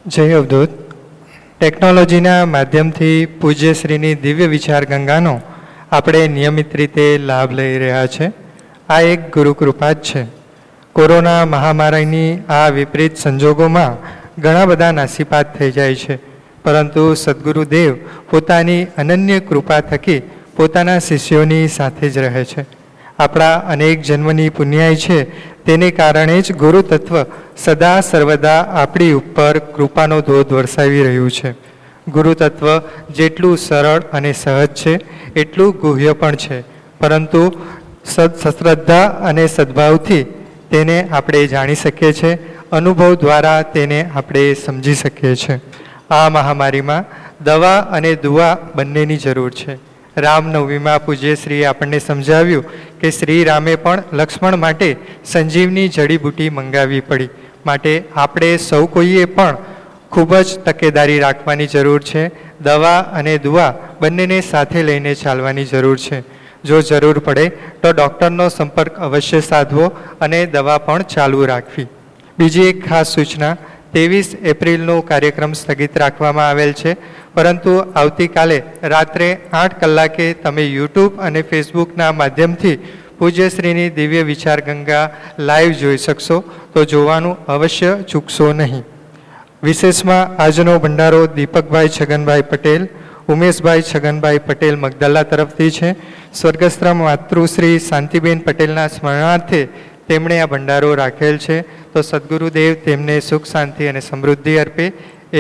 જય અવધૂત. ટેકનોલોજીના માધ્યમથી પૂજ્યશ્રીની દિવ્ય વિચાર ગંગાનો આપણે નિયમિત રીતે લાભ લઈ રહ્યા છે. આ એક ગુરુકૃપા જ છે. કોરોના મહામારીની આ વિપરીત સંજોગોમાં ઘણા બધા નાસીપાત થઈ જાય છે, પરંતુ સદગુરુદેવ પોતાની અનન્ય કૃપા થકી પોતાના શિષ્યોની સાથે જ રહે છે. આપણા અનેક જન્મની પુણ્યાય છે, તેને કારણે જ ગુરુ તત્વ સદા સર્વદા આપણી ઉપર કૃપાનો ધોધ વરસાવી રહ્યું છે. ગુરુ તત્વ જેટલું સરળ અને સહજ છે એટલું ગુહ્ય પણ છે, પરંતુ શ્રદ્ધા અને સદ્ભાવથી તેને આપણે જાણી શકીએ છીએ, અનુભવ દ્વારા તેને આપણે સમજી શકીએ છીએ. આ મહામારીમાં દવા અને દુઆ બંનેની જરૂર છે. રામનવમીમાં પૂજ્યશ્રીએ આપણને સમજાવ્યું કે શ્રી રામે પણ લક્ષ્મણ માટે સંજીવની જડીબુટી મંગાવવી પડી. માટે આપણે સૌ કોઈએ પણ ખૂબ જ તકેદારી રાખવાની જરૂર છે. દવા અને દુઆ બંનેને સાથે લઈને ચાલવાની જરૂર છે. જો જરૂર પડે તો ડૉક્ટરનો સંપર્ક અવશ્ય સાધવો અને દવા પણ ચાલુ રાખવી. બીજી એક ખાસ સૂચના, 23 એપ્રિલનો કાર્યક્રમ સ્થગિત રાખવામાં આવેલ છે, પરંતુ આવતીકાલે રાત્રે 8 કલાકે તમે યુટ્યુબ અને ફેસબુકના માધ્યમથી પૂજ્યશ્રીની દિવ્ય વિચાર ગંગા લાઈવ જોઈ શકશો, તો જોવાનું અવશ્ય ચૂકશો નહીં. વિશેષમાં આજનો ભંડારો દીપકભાઈ છગનભાઈ પટેલ, ઉમેશભાઈ છગનભાઈ પટેલ મગદલ્લા તરફથી છે. સ્વર્ગસ્થ માતૃશ્રી શાંતિબેન પટેલના સ્મરણાર્થે તેમણે આ ભંડારો રાખેલ છે, તો સદગુરુદેવ તેમને સુખ શાંતિ અને સમૃદ્ધિ અર્પે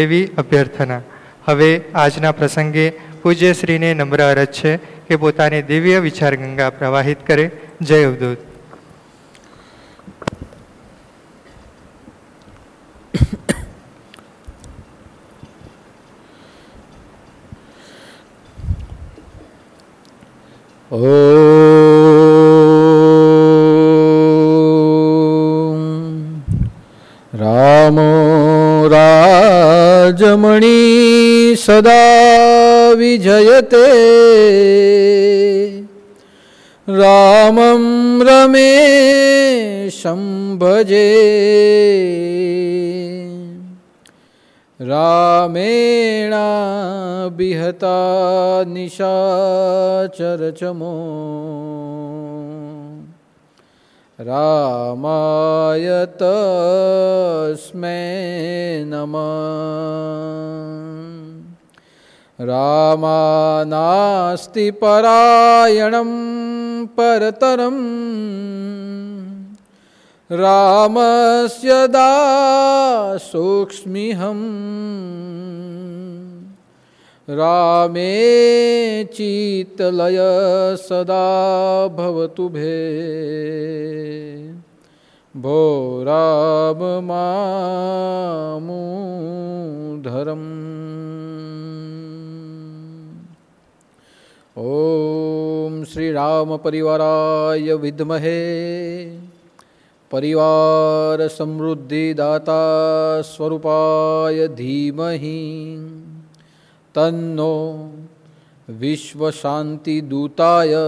એવી અભ્યર્થના. હવે આજના પ્રસંગે પૂજ્યશ્રીને નમ્ર અરજ છે કે પોતાની દિવ્ય વિચાર ગંગા પ્રવાહિત કરે. જય અવધૂત. રામો રાજમણી સદા વિજયતે, રામં રમેશં ભજે, રામેણાભિહતા નિશાચરચમો, રામાય તસ્મૈ નમઃ. રામાનાસ્તિ પરાયણં પરતરં, રામસ્ય દાસોऽસ્મ્યહં, રામે ચિત્તલય સદા ભવતુ ભે, ભો રામ મામૂઢરમ. ઓમ શ્રી રામ પરિવારાય વિદ્મહે પરિવાર સમૃદ્ધિદાતા સ્વરૂપાય ધીમહિ, તન્નો વિશ્વશાંતિદૂતાય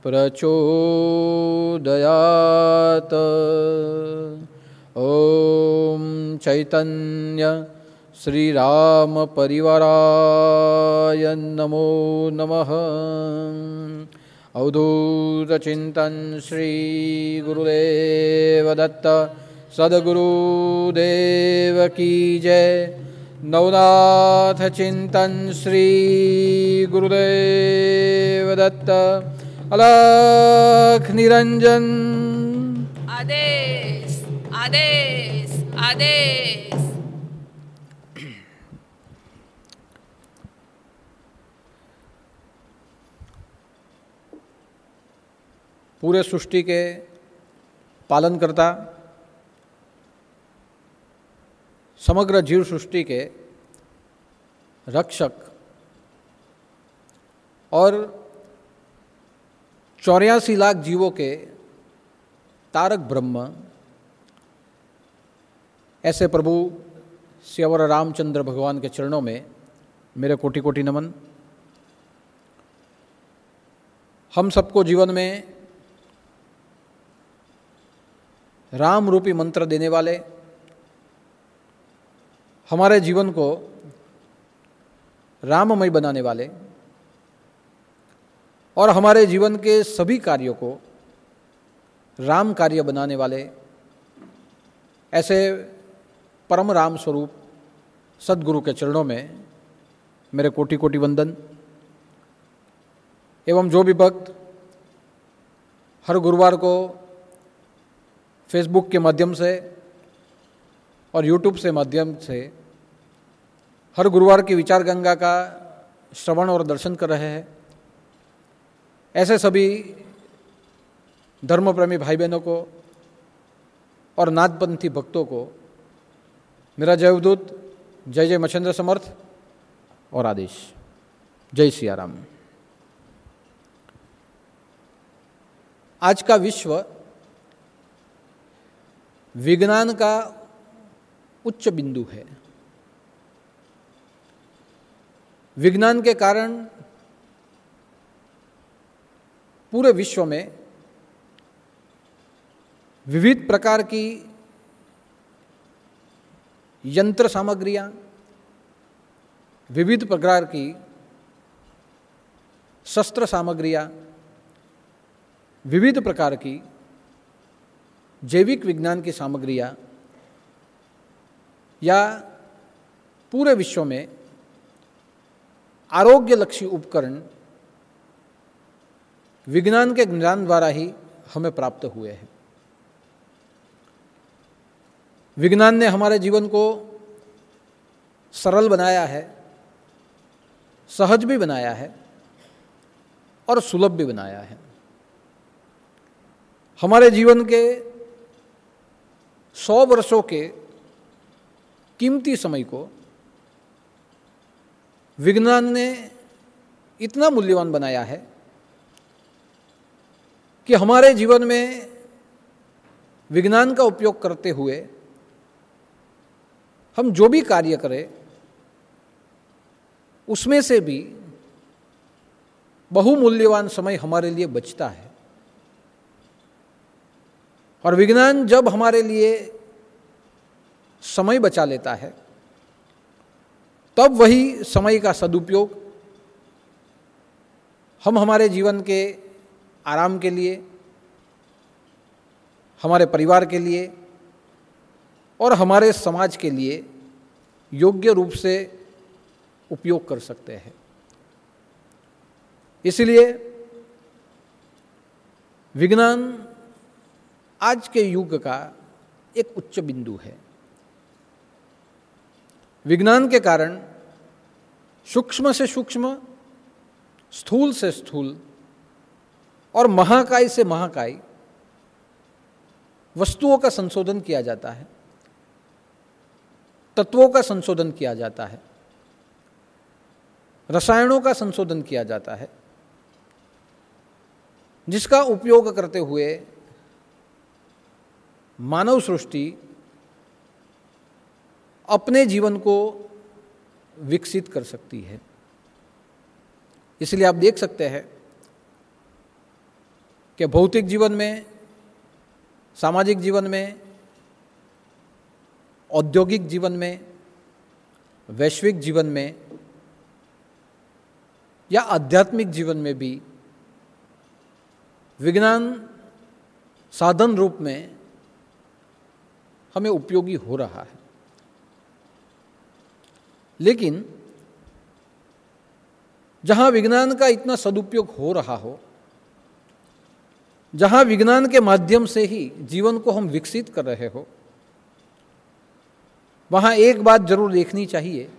પ્રચોદયાત. ઓમ ચૈતન્ય શ્રી રામ પરિવારાય નમો નમઃ. અવધૂત ચિંતન શ્રી ગુરુદેવ દત્ત સદગુરુદેવ કી જય. નવનાથ ચિંતન શ્રી ગુરુદેવ દત્ત. અલખ નિરંજન. આદેશ આદેશ આદેશ. पूरे सृष्टि के पालन करता, समग्र जीव सृष्टि के रक्षक और 84 लाख जीवों के तारक ब्रह्म ऐसे प्रभु श्री अवर रामचंद्र भगवान के चरणों में मेरे कोटि कोटि नमन। हम सबको जीवन में राम रूपी मंत्र देने वाले हमारे जीवन को राममय बनाने वाले और हमारे जीवन के सभी कार्यों को राम कार्य बनाने वाले ऐसे परम राम स्वरूप सद्गुरु के चरणों में मेरे कोटि कोटि वंदन। एवं जो भी भक्त हर गुरुवार को फेसबुक के माध्यम से और यूट्यूब से माध्यम से हर गुरुवार की विचार गंगा का श्रवण और दर्शन कर रहे हैं, ऐसे सभी धर्मप्रेमी भाई बहनों को और नाथपंथी भक्तों को मेरा जयवदूत जय जय मच्छिंद्र समर्थ और आदेश। जय सिया राम। आज का विश्व विज्ञान का उच्च बिंदु है। विज्ञान के कारण पूरे विश्व में विविध प्रकार की यंत्र सामग्रियां, विविध प्रकार की शस्त्र सामग्रियां, विविध प्रकार की जैविक विज्ञान की सामग्रियां या पूरे विश्व में आरोग्यलक्षी उपकरण विज्ञान के ज्ञान द्वारा ही हमें प्राप्त हुए हैं। विज्ञान ने हमारे जीवन को सरल बनाया है, सहज भी बनाया है और सुलभ भी बनाया है। हमारे जीवन के 100 वर्षों के कीमती समय को विज्ञान ने इतना मूल्यवान बनाया है कि हमारे जीवन में विज्ञान का उपयोग करते हुए हम जो भी कार्य करें उसमें से भी बहुमूल्यवान समय हमारे लिए बचता है। और विज्ञान जब हमारे लिए समय बचा लेता है तब वही समय का सदुपयोग हम हमारे जीवन के आराम के लिए, हमारे परिवार के लिए और हमारे समाज के लिए योग्य रूप से उपयोग कर सकते हैं। इसलिए विज्ञान आज के युग का एक उच्च बिंदु है। विज्ञान के कारण सूक्ष्म से सूक्ष्म, स्थूल से स्थूल और महाकाय से महाकाय वस्तुओं का संशोधन किया जाता है, तत्वों का संशोधन किया जाता है, रसायनों का संशोधन किया जाता है, जिसका उपयोग करते हुए मानव सृष्टि अपने जीवन को विकसित कर सकती है। इसलिए आप देख सकते हैं कि भौतिक जीवन में, सामाजिक जीवन में, औद्योगिक जीवन में, वैश्विक जीवन में या आध्यात्मिक जीवन में भी विज्ञान साधन रूप में हमें उपयोगी हो रहा है। लेकिन जहां विज्ञान का इतना सदुपयोग हो रहा हो, जहां विज्ञान के माध्यम से ही जीवन को हम विकसित कर रहे हो, वहां एक बात जरूर देखनी चाहिए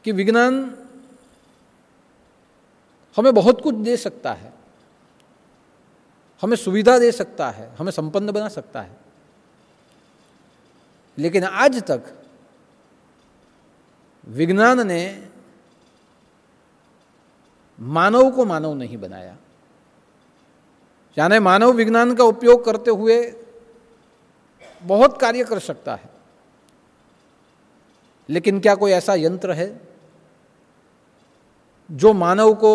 कि विज्ञान हमें बहुत कुछ दे सकता है, हमें सुविधा दे सकता है, हमें संपन्न बना सकता है, लेकिन आज तक विज्ञान ने मानव को मानव नहीं बनाया। यानी मानव विज्ञान का उपयोग करते हुए बहुत कार्य कर सकता है, लेकिन क्या कोई ऐसा यंत्र है जो मानव को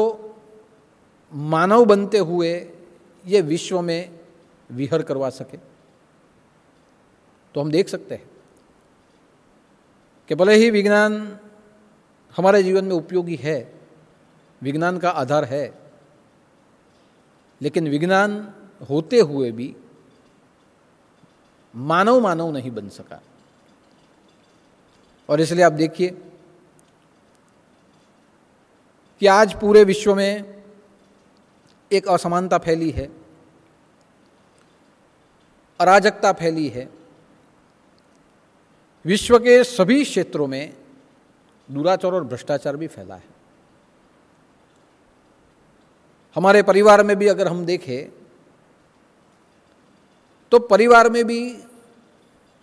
मानव बनते हुए ये विश्व में विहर करवा सके? तो हम देख सकते हैं कि भले ही विज्ञान हमारे जीवन में उपयोगी है, विज्ञान का आधार है, लेकिन विज्ञान होते हुए भी मानव मानव नहीं बन सका। और इसलिए आप देखिए कि आज पूरे विश्व में एक असमानता फैली है, अराजकता फैली है। विश्व के सभी क्षेत्रों में दुराचार और भ्रष्टाचार भी फैला है। हमारे परिवार में भी अगर हम देखें तो परिवार में भी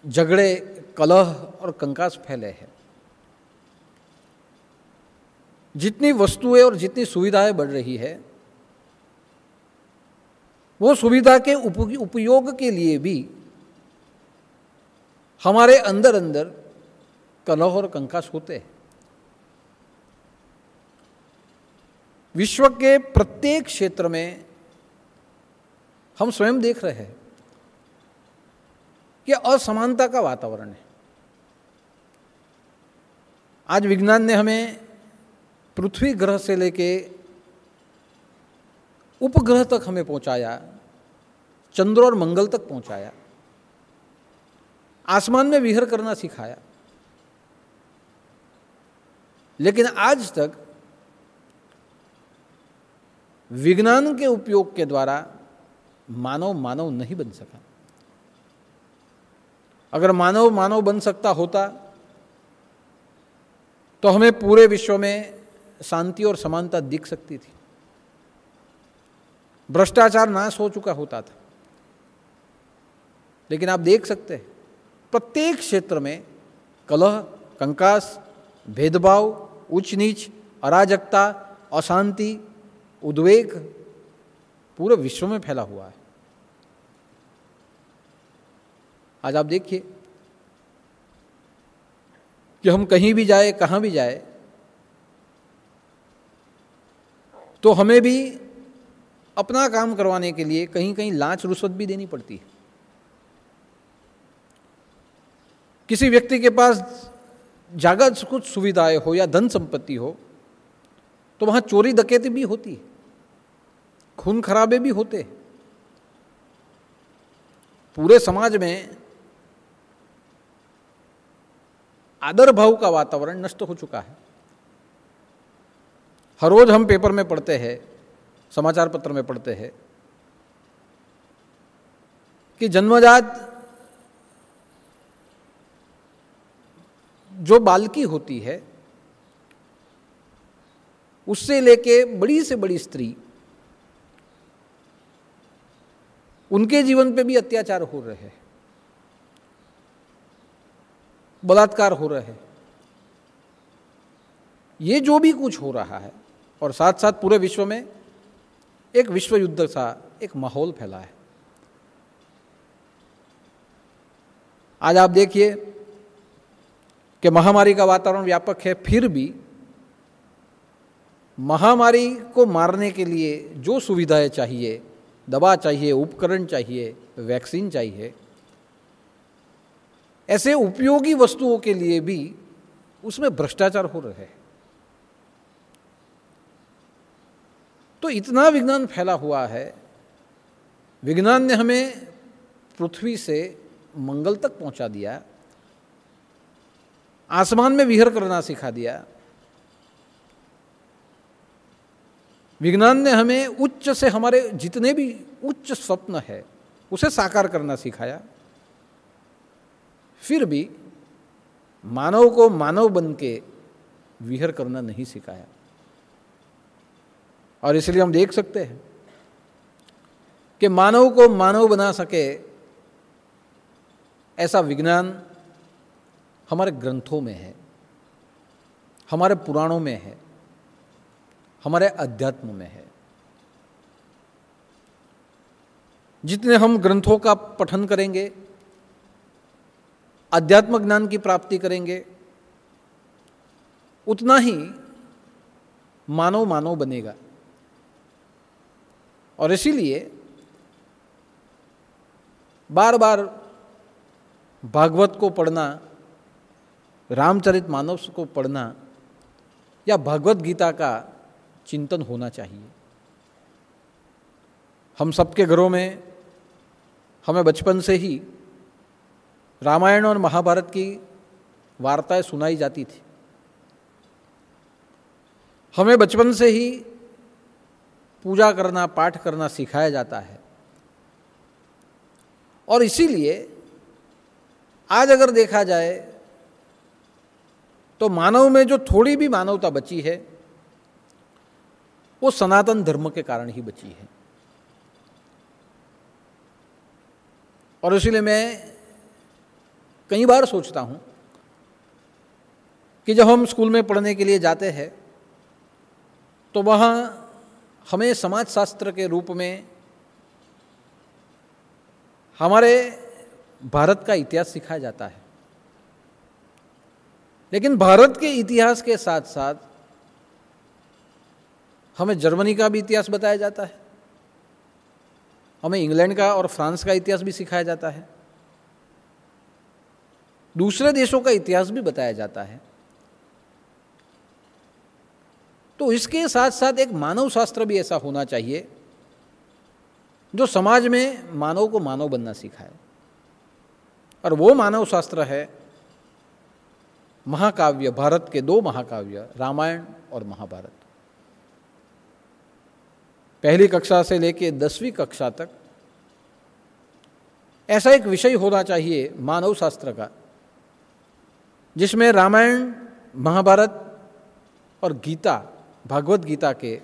झगड़े, कलह और कंकास फैले हैं। जितनी वस्तुएं और जितनी सुविधाएं बढ़ रही है, वो सुविधा के उपयोग के लिए भी हमारे अंदर अंदर कलह और कंकास होते हैं। विश्व के प्रत्येक क्षेत्र में हम स्वयं देख रहे हैं कि असमानता का वातावरण है। आज विज्ञान ने हमें पृथ्वी ग्रह से लेके उपग्रह तक हमें पहुंचाया, चंद्र और मंगल तक पहुंचाया, आसमान में विहर करना सिखाया। लेकिन आज तक विज्ञान के उपयोग के द्वारा मानव मानव नहीं बन सका। अगर मानव मानव बन सकता होता तो हमें पूरे विश्व में शांति और समानता दिख सकती थी, भ्रष्टाचार नाश हो चुका होता था। लेकिन आप देख सकते हैं प्रत्येक क्षेत्र में कलह, कंकास, भेदभाव, उच्च नीच, अराजकता, अशांति, उद्वेग पूरे विश्व में फैला हुआ है। आज आप देखिए कि हम कहीं भी जाए, कहाँ भी जाए, तो हमें भी अपना काम करवाने के लिए कहीं कहीं लांच रुश्वत भी देनी पड़ती है। किसी व्यक्ति के पास ज्यादा कुछ सुविधाएं हो या धन संपत्ति हो तो वहां चोरी डकैती भी होती है, खून खराबे भी होते हैं। पूरे समाज में आदर भाव का वातावरण नष्ट हो चुका है। हर रोज हम पेपर में पढ़ते हैं, समाचार पत्र में पढ़ते हैं कि जन्मजात जो बालकी होती है उससे लेके बड़ी से बड़ी स्त्री, उनके जीवन पे भी अत्याचार हो रहे हैं, बलात्कार हो रहे हैं। ये जो भी कुछ हो रहा है, और साथ साथ पूरे विश्व में एक विश्व युद्ध सा एक माहौल फैला है। आज आप देखिए कि महामारी का वातावरण व्यापक है, फिर भी महामारी को मारने के लिए जो सुविधाएं चाहिए, दवा चाहिए, उपकरण चाहिए, वैक्सीन चाहिए, ऐसे उपयोगी वस्तुओं के लिए भी उसमें भ्रष्टाचार हो रहे हैं। तो इतना विज्ञान फैला हुआ है, विज्ञान ने हमें पृथ्वी से मंगल तक पहुंचा दिया, आसमान में विहर करना सिखा दिया। विज्ञान ने हमें उच्च से हमारे जितने भी उच्च स्वप्न है उसे साकार करना सिखाया। फिर भी मानव को मानव बन के विहर करना नहीं सिखाया। और इसलिए हम देख सकते हैं कि मानव को मानव बना सके ऐसा विज्ञान हमारे ग्रंथों में है, हमारे पुराणों में है, हमारे अध्यात्म में है। जितने हम ग्रंथों का पठन करेंगे, अध्यात्म ज्ञान की प्राप्ति करेंगे, उतना ही मानव मानव बनेगा। और इसीलिए बार बार भागवत को पढ़ना, रामचरितमानस को पढ़ना या भगवत गीता का चिंतन होना चाहिए। हम सबके घरों में हमें बचपन से ही रामायण और महाभारत की वार्ताएं सुनाई जाती थी। हमें बचपन से ही पूजा करना, पाठ करना सिखाया जाता है। और इसीलिए आज अगर देखा जाए तो मानव में जो थोड़ी भी मानवता बची है वो सनातन धर्म के कारण ही बची है। और इसीलिए मैं कई बार सोचता हूं कि जब हम स्कूल में पढ़ने के लिए जाते हैं तो वहाँ हमें समाजशास्त्र के रूप में हमारे भारत का इतिहास सिखाया जाता है। लेकिन भारत के इतिहास के साथ साथ हमें जर्मनी का भी इतिहास बताया जाता है, हमें इंग्लैंड का और फ्रांस का इतिहास भी सिखाया जाता है, दूसरे देशों का इतिहास भी बताया जाता है। तो इसके साथ साथ एक मानव शास्त्र भी ऐसा होना चाहिए जो समाज में मानव को मानव बनना सिखाए। और वो मानव शास्त्र है महाकाव्य, भारत के 2 महाकाव्य रामायण और महाभारत। पहली कक्षा से लेकर 10वीं कक्षा तक ऐसा एक विषय होना चाहिए मानव शास्त्र का जिसमें रामायण, महाभारत और गीता, भागवत गीता के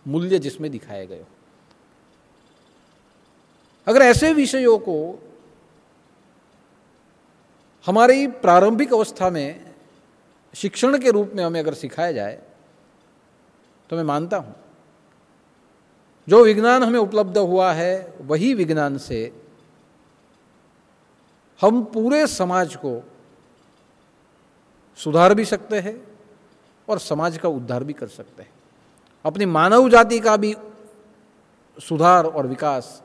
मूल्य जिसमें दिखाए गए। अगर ऐसे विषयों को हमारी प्रारंभिक अवस्था में शिक्षण के रूप में हमें अगर सिखाया जाए तो मैं मानता हूं जो विज्ञान हमें उपलब्ध हुआ है वही विज्ञान से हम पूरे समाज को सुधार भी सकते हैं और समाज का उद्धार भी कर सकते हैं। अपनी मानव जाति का भी सुधार और विकास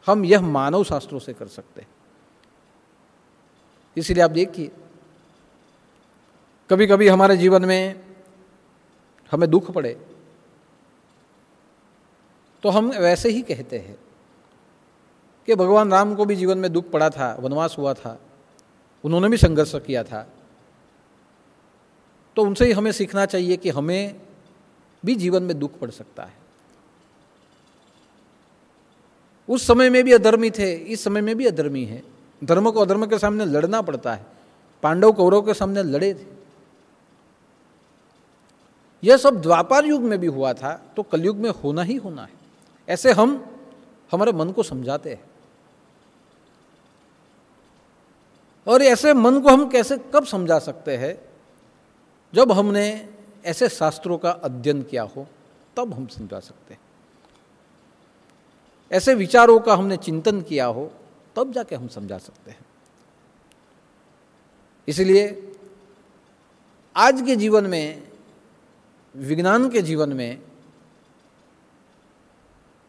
हम यह मानव शास्त्रों से कर सकते हैं। इसलिए आप देखिए, कभी कभी हमारे जीवन में हमें दुख पड़े तो हम वैसे ही कहते हैं कि भगवान राम को भी जीवन में दुख पड़ा था, वनवास हुआ था, उन्होंने भी संघर्ष किया था। तो उनसे ही हमें सीखना चाहिए कि हमें भी जीवन में दुख पड़ सकता है। उस समय में भी अधर्मी थे, इस समय में भी अधर्मी है। धर्म को अधर्म के सामने लड़ना पड़ता है। पांडव कौरव के सामने लड़े थे। यह सब द्वापर युग में भी हुआ था तो कलयुग में होना ही होना है। ऐसे हम हमारे मन को समझाते हैं। और ऐसे मन को हम कैसे कब समझा सकते हैं? जब हमने ऐसे शास्त्रों का अध्ययन किया हो तब हम समझा सकते हैं। ऐसे विचारों का हमने चिंतन किया हो तब जाके हम समझा सकते हैं। इसलिए आज के जीवन में, विज्ञान के जीवन में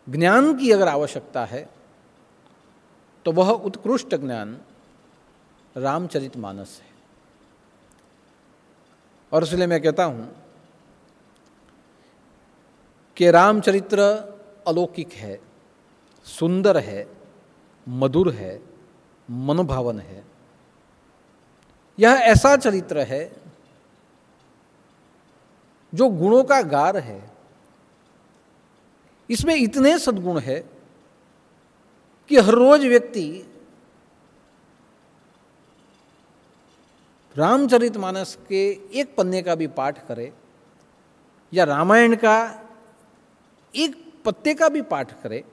ज्ञान की अगर आवश्यकता है तो वह उत्कृष्ट ज्ञान रामचरितमानस है। और इसलिए मैं कहता हूं कि रामचरित्र अलौकिक है, सुंदर है, मधुर है, मनभावन है। यह ऐसा चरित्र है जो गुणों का गार है। इसमें इतने सद्गुण है कि हर रोज व्यक्ति रामचरितमानस के एक पन्ने का भी पाठ करे या रामायण का एक पत्ते का भी पाठ करे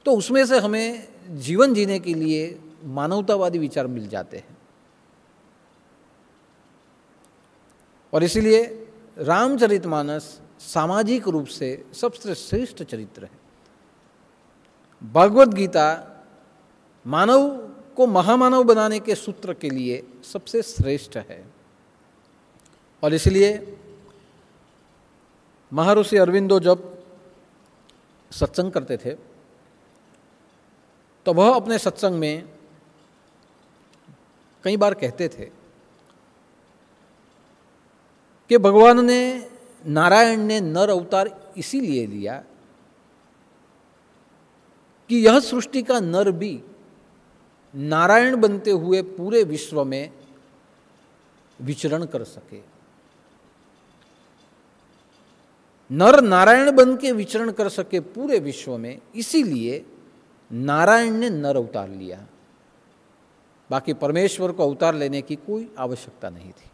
तो उसमें से हमें जीवन जीने के लिए मानवतावादी विचार मिल जाते हैं। और इसलिए रामचरितमानस सामाजिक रूप से सबसे श्रेष्ठ चरित्र है। भगवत गीता मानव को महामानव बनाने के सूत्र के लिए सबसे श्रेष्ठ है। और इसलिए महर्षि अरविंदो जब सत्संग करते थे तो वह अपने सत्संग में कई बार कहते थे कि भगवान ने, नारायण ने नर अवतार इसीलिए लिया कि यह सृष्टि का नर भी नारायण बनते हुए पूरे विश्व में विचरण कर सके। नर नारायण बन के विचरण कर सके पूरे विश्व में, इसीलिए नारायण ने नर अवतार लिया। बाकी परमेश्वर को अवतार लेने की कोई आवश्यकता नहीं थी।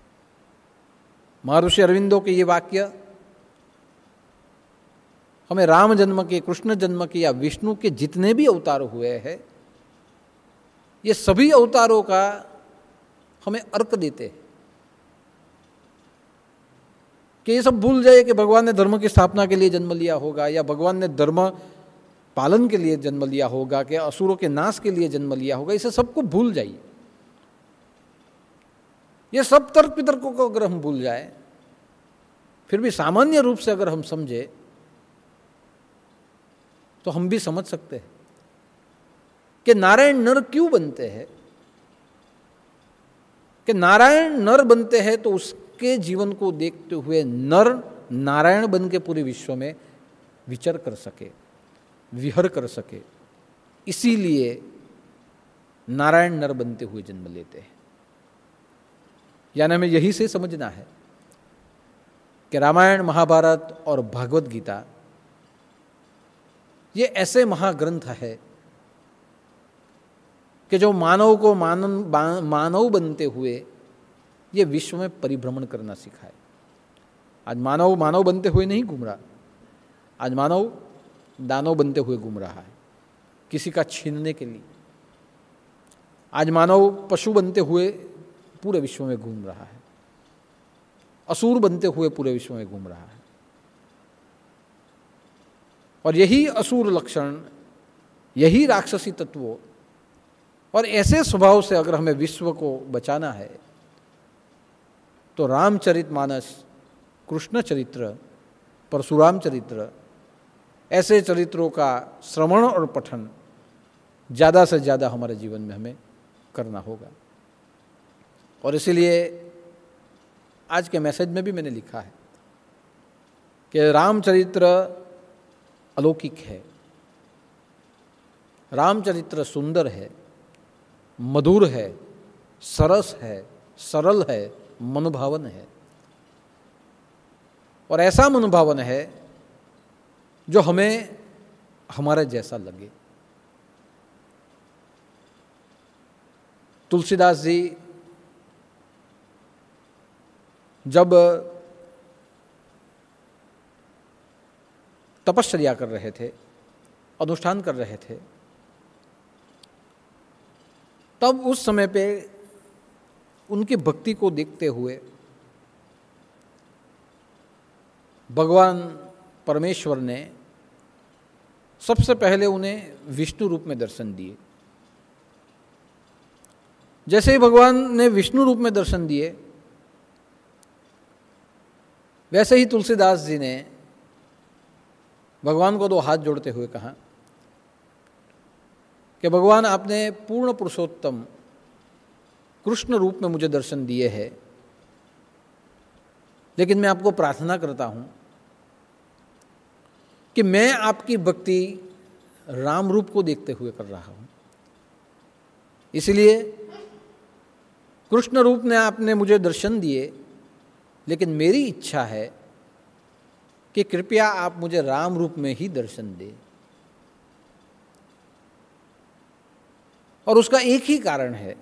महर्षि अरविंदो के ये वाक्य हमें राम जन्म के, कृष्ण जन्म के या विष्णु के जितने भी अवतार हुए हैं, ये सभी अवतारों का हमें अर्क देते हैं कि ये सब भूल जाए कि भगवान ने धर्म की स्थापना के लिए जन्म लिया होगा, या भगवान ने धर्म पालन के लिए जन्म लिया होगा, कि असुरों के नाश के लिए जन्म लिया होगा। इसे सबको भूल जाइए। ये सब तर्क वितर्कों को अगर हम भूल जाए, फिर भी सामान्य रूप से अगर हम समझे तो हम भी समझ सकते हैं कि नारायण नर क्यों बनते हैं। कि नारायण नर बनते हैं तो उसके जीवन को देखते हुए नर नारायण बन के पूरे विश्व में विचर कर सके, विहर कर सके, इसीलिए नारायण नर बनते हुए जन्म लेते हैं। यानी हमें यही से समझना है कि रामायण, महाभारत और भागवत गीता ये ऐसे महाग्रंथ है कि जो मानव को मानव बनते हुए ये विश्व में परिभ्रमण करना सिखाए। आज मानव मानव बनते हुए नहीं घूम रहा, आज मानव दानव बनते हुए घूम रहा है, किसी का छीनने के लिए। आज मानव पशु बनते हुए पूरे विश्व में घूम रहा है, असुर बनते हुए पूरे विश्व में घूम रहा है। और यही असुर लक्षण, यही राक्षसी तत्वों और ऐसे स्वभाव से अगर हमें विश्व को बचाना है तो रामचरितमानस, कृष्ण चरित्र, परशुराम चरित्र, ऐसे चरित्रों का श्रवण और पठन ज़्यादा से ज़्यादा हमारे जीवन में हमें करना होगा। और इसीलिए आज के मैसेज में भी मैंने लिखा है कि रामचरित्र अलौकिक है, रामचरित्र सुंदर है, मधुर है, सरस है, सरल है, मनभावन है। और ऐसा मनभावन है जो हमें हमारे जैसा लगे। तुलसीदास जी जब तपश्चर्या कर रहे थे, अनुष्ठान कर रहे थे, तब उस समय पे उनकी भक्ति को देखते हुए भगवान परमेश्वर ने सबसे पहले उन्हें विष्णु रूप में दर्शन दिए। जैसे ही भगवान ने विष्णु रूप में दर्शन दिए, वैसे ही तुलसीदास जी ने भगवान को दो हाथ जोड़ते हुए कहा कि भगवान, आपने पूर्ण पुरुषोत्तम कृष्ण रूप में मुझे दर्शन दिए हैं, लेकिन मैं आपको प्रार्थना करता हूं कि मैं आपकी भक्ति राम रूप को देखते हुए कर रहा हूं। इसलिए कृष्ण रूप में आपने मुझे दर्शन दिए, लेकिन मेरी इच्छा है कि कृपया आप मुझे राम रूप में ही दर्शन दें। और उसका एक ही कारण है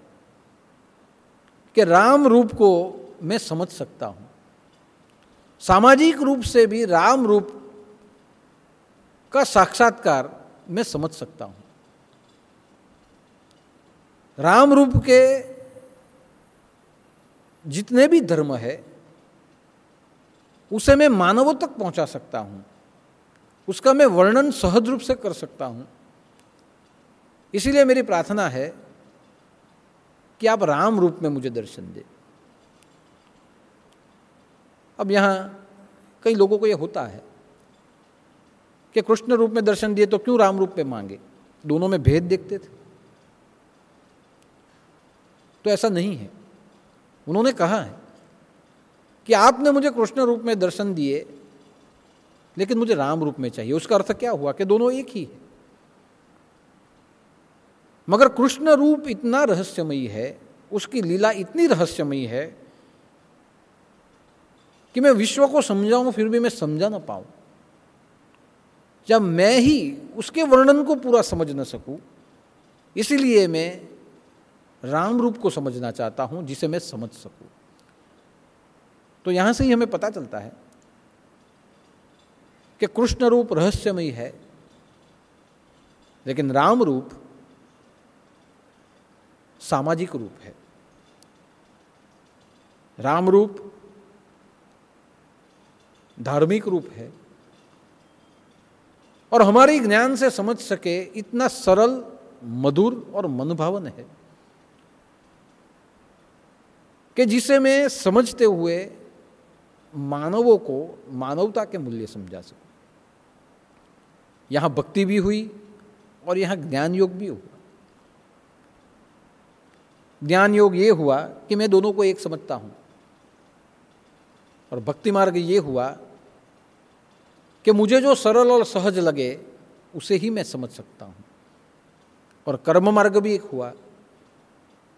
कि राम रूप को मैं समझ सकता हूं। सामाजिक रूप से भी राम रूप का साक्षात्कार मैं समझ सकता हूं। राम रूप के जितने भी धर्म है उसे मैं मानवों तक पहुंचा सकता हूं, उसका मैं वर्णन सहज रूप से कर सकता हूं। इसीलिए मेरी प्रार्थना है कि आप राम रूप में मुझे दर्शन दें। अब यहाँ कई लोगों को यह होता है कि कृष्ण रूप में दर्शन दिए तो क्यों राम रूप में मांगे, दोनों में भेद देखते थे। तो ऐसा नहीं है। उन्होंने कहा है कि आपने मुझे कृष्ण रूप में दर्शन दिए, लेकिन मुझे राम रूप में चाहिए। उसका अर्थ क्या हुआ कि दोनों एक ही है। मगर कृष्ण रूप इतना रहस्यमयी है, उसकी लीला इतनी रहस्यमयी है कि मैं विश्व को समझाऊं फिर भी मैं समझा ना पाऊं, जब मैं ही उसके वर्णन को पूरा समझ न सकूं। इसलिए मैं राम रूप को समझना चाहता हूं जिसे मैं समझ सकूं। तो यहां से ही हमें पता चलता है कि कृष्ण रूप रहस्यमयी है, लेकिन राम रूप सामाजिक रूप है। राम रूप धार्मिक रूप है और हमारी ज्ञान से समझ सके इतना सरल, मधुर और मनभावन है कि जिसे मैं समझते हुए मानवों को मानवता के मूल्य समझा सकूं। यहां भक्ति भी हुई और यहां ज्ञान योग भी हुआ। ज्ञान योग ये हुआ कि मैं दोनों को एक समझता हूं, और भक्ति मार्ग ये हुआ कि मुझे जो सरल और सहज लगे उसे ही मैं समझ सकता हूं। और कर्म मार्ग भी एक हुआ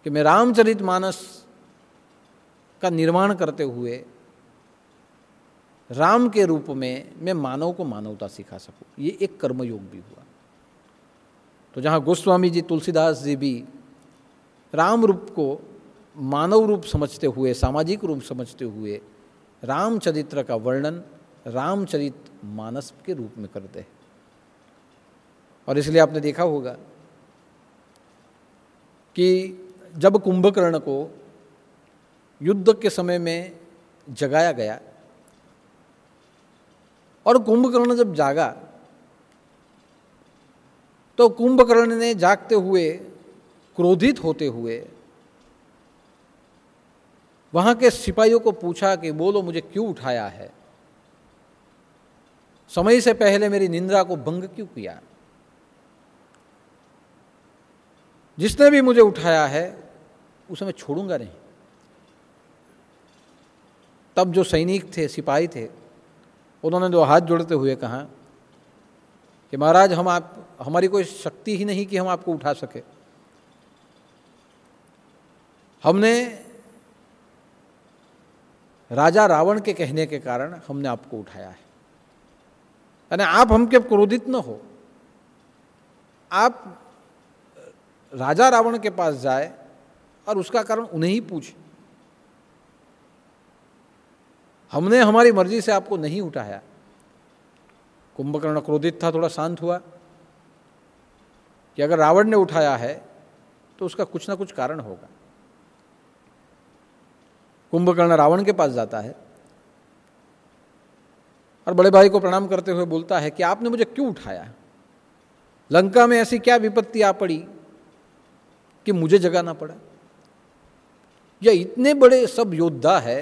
कि मैं रामचरितमानस का निर्माण करते हुए राम के रूप में मैं मानव को मानवता सिखा सकूं। ये एक कर्मयोग भी हुआ। तो जहाँ गोस्वामी जी, तुलसीदास जी भी राम रूप को मानव रूप समझते हुए, सामाजिक रूप समझते हुए रामचरित्र का वर्णन रामचरित मानस के रूप में करते हैं। और इसलिए आपने देखा होगा कि जब कुंभकर्ण को युद्ध के समय में जगाया गया और कुंभकर्ण जब जागा तो कुंभकर्ण ने जागते हुए, क्रोधित होते हुए वहां के सिपाहियों को पूछा कि बोलो मुझे क्यों उठाया है, समय से पहले मेरी निंद्रा को भंग क्यों किया, जिसने भी मुझे उठाया है उसे मैं छोड़ूंगा नहीं। तब जो सैनिक थे, सिपाही थे, उन्होंने दो हाथ जोड़ते हुए कहा कि महाराज हमारी कोई शक्ति ही नहीं कि हम आपको उठा सके। हमने राजा रावण के कहने के कारण हमने आपको उठाया है। यानी आप हमके क्रोधित न हो, आप राजा रावण के पास जाए और उसका कारण उन्हें ही पूछे। हमने हमारी मर्जी से आपको नहीं उठाया। कुंभकर्ण क्रोधित था, थोड़ा शांत हुआ कि अगर रावण ने उठाया है तो उसका कुछ ना कुछ कारण होगा। कुंभकर्ण रावण के पास जाता है और बड़े भाई को प्रणाम करते हुए बोलता है कि आपने मुझे क्यों उठाया, लंका में ऐसी क्या विपत्ति आ पड़ी कि मुझे जगाना पड़ा, या इतने बड़े सब योद्धा है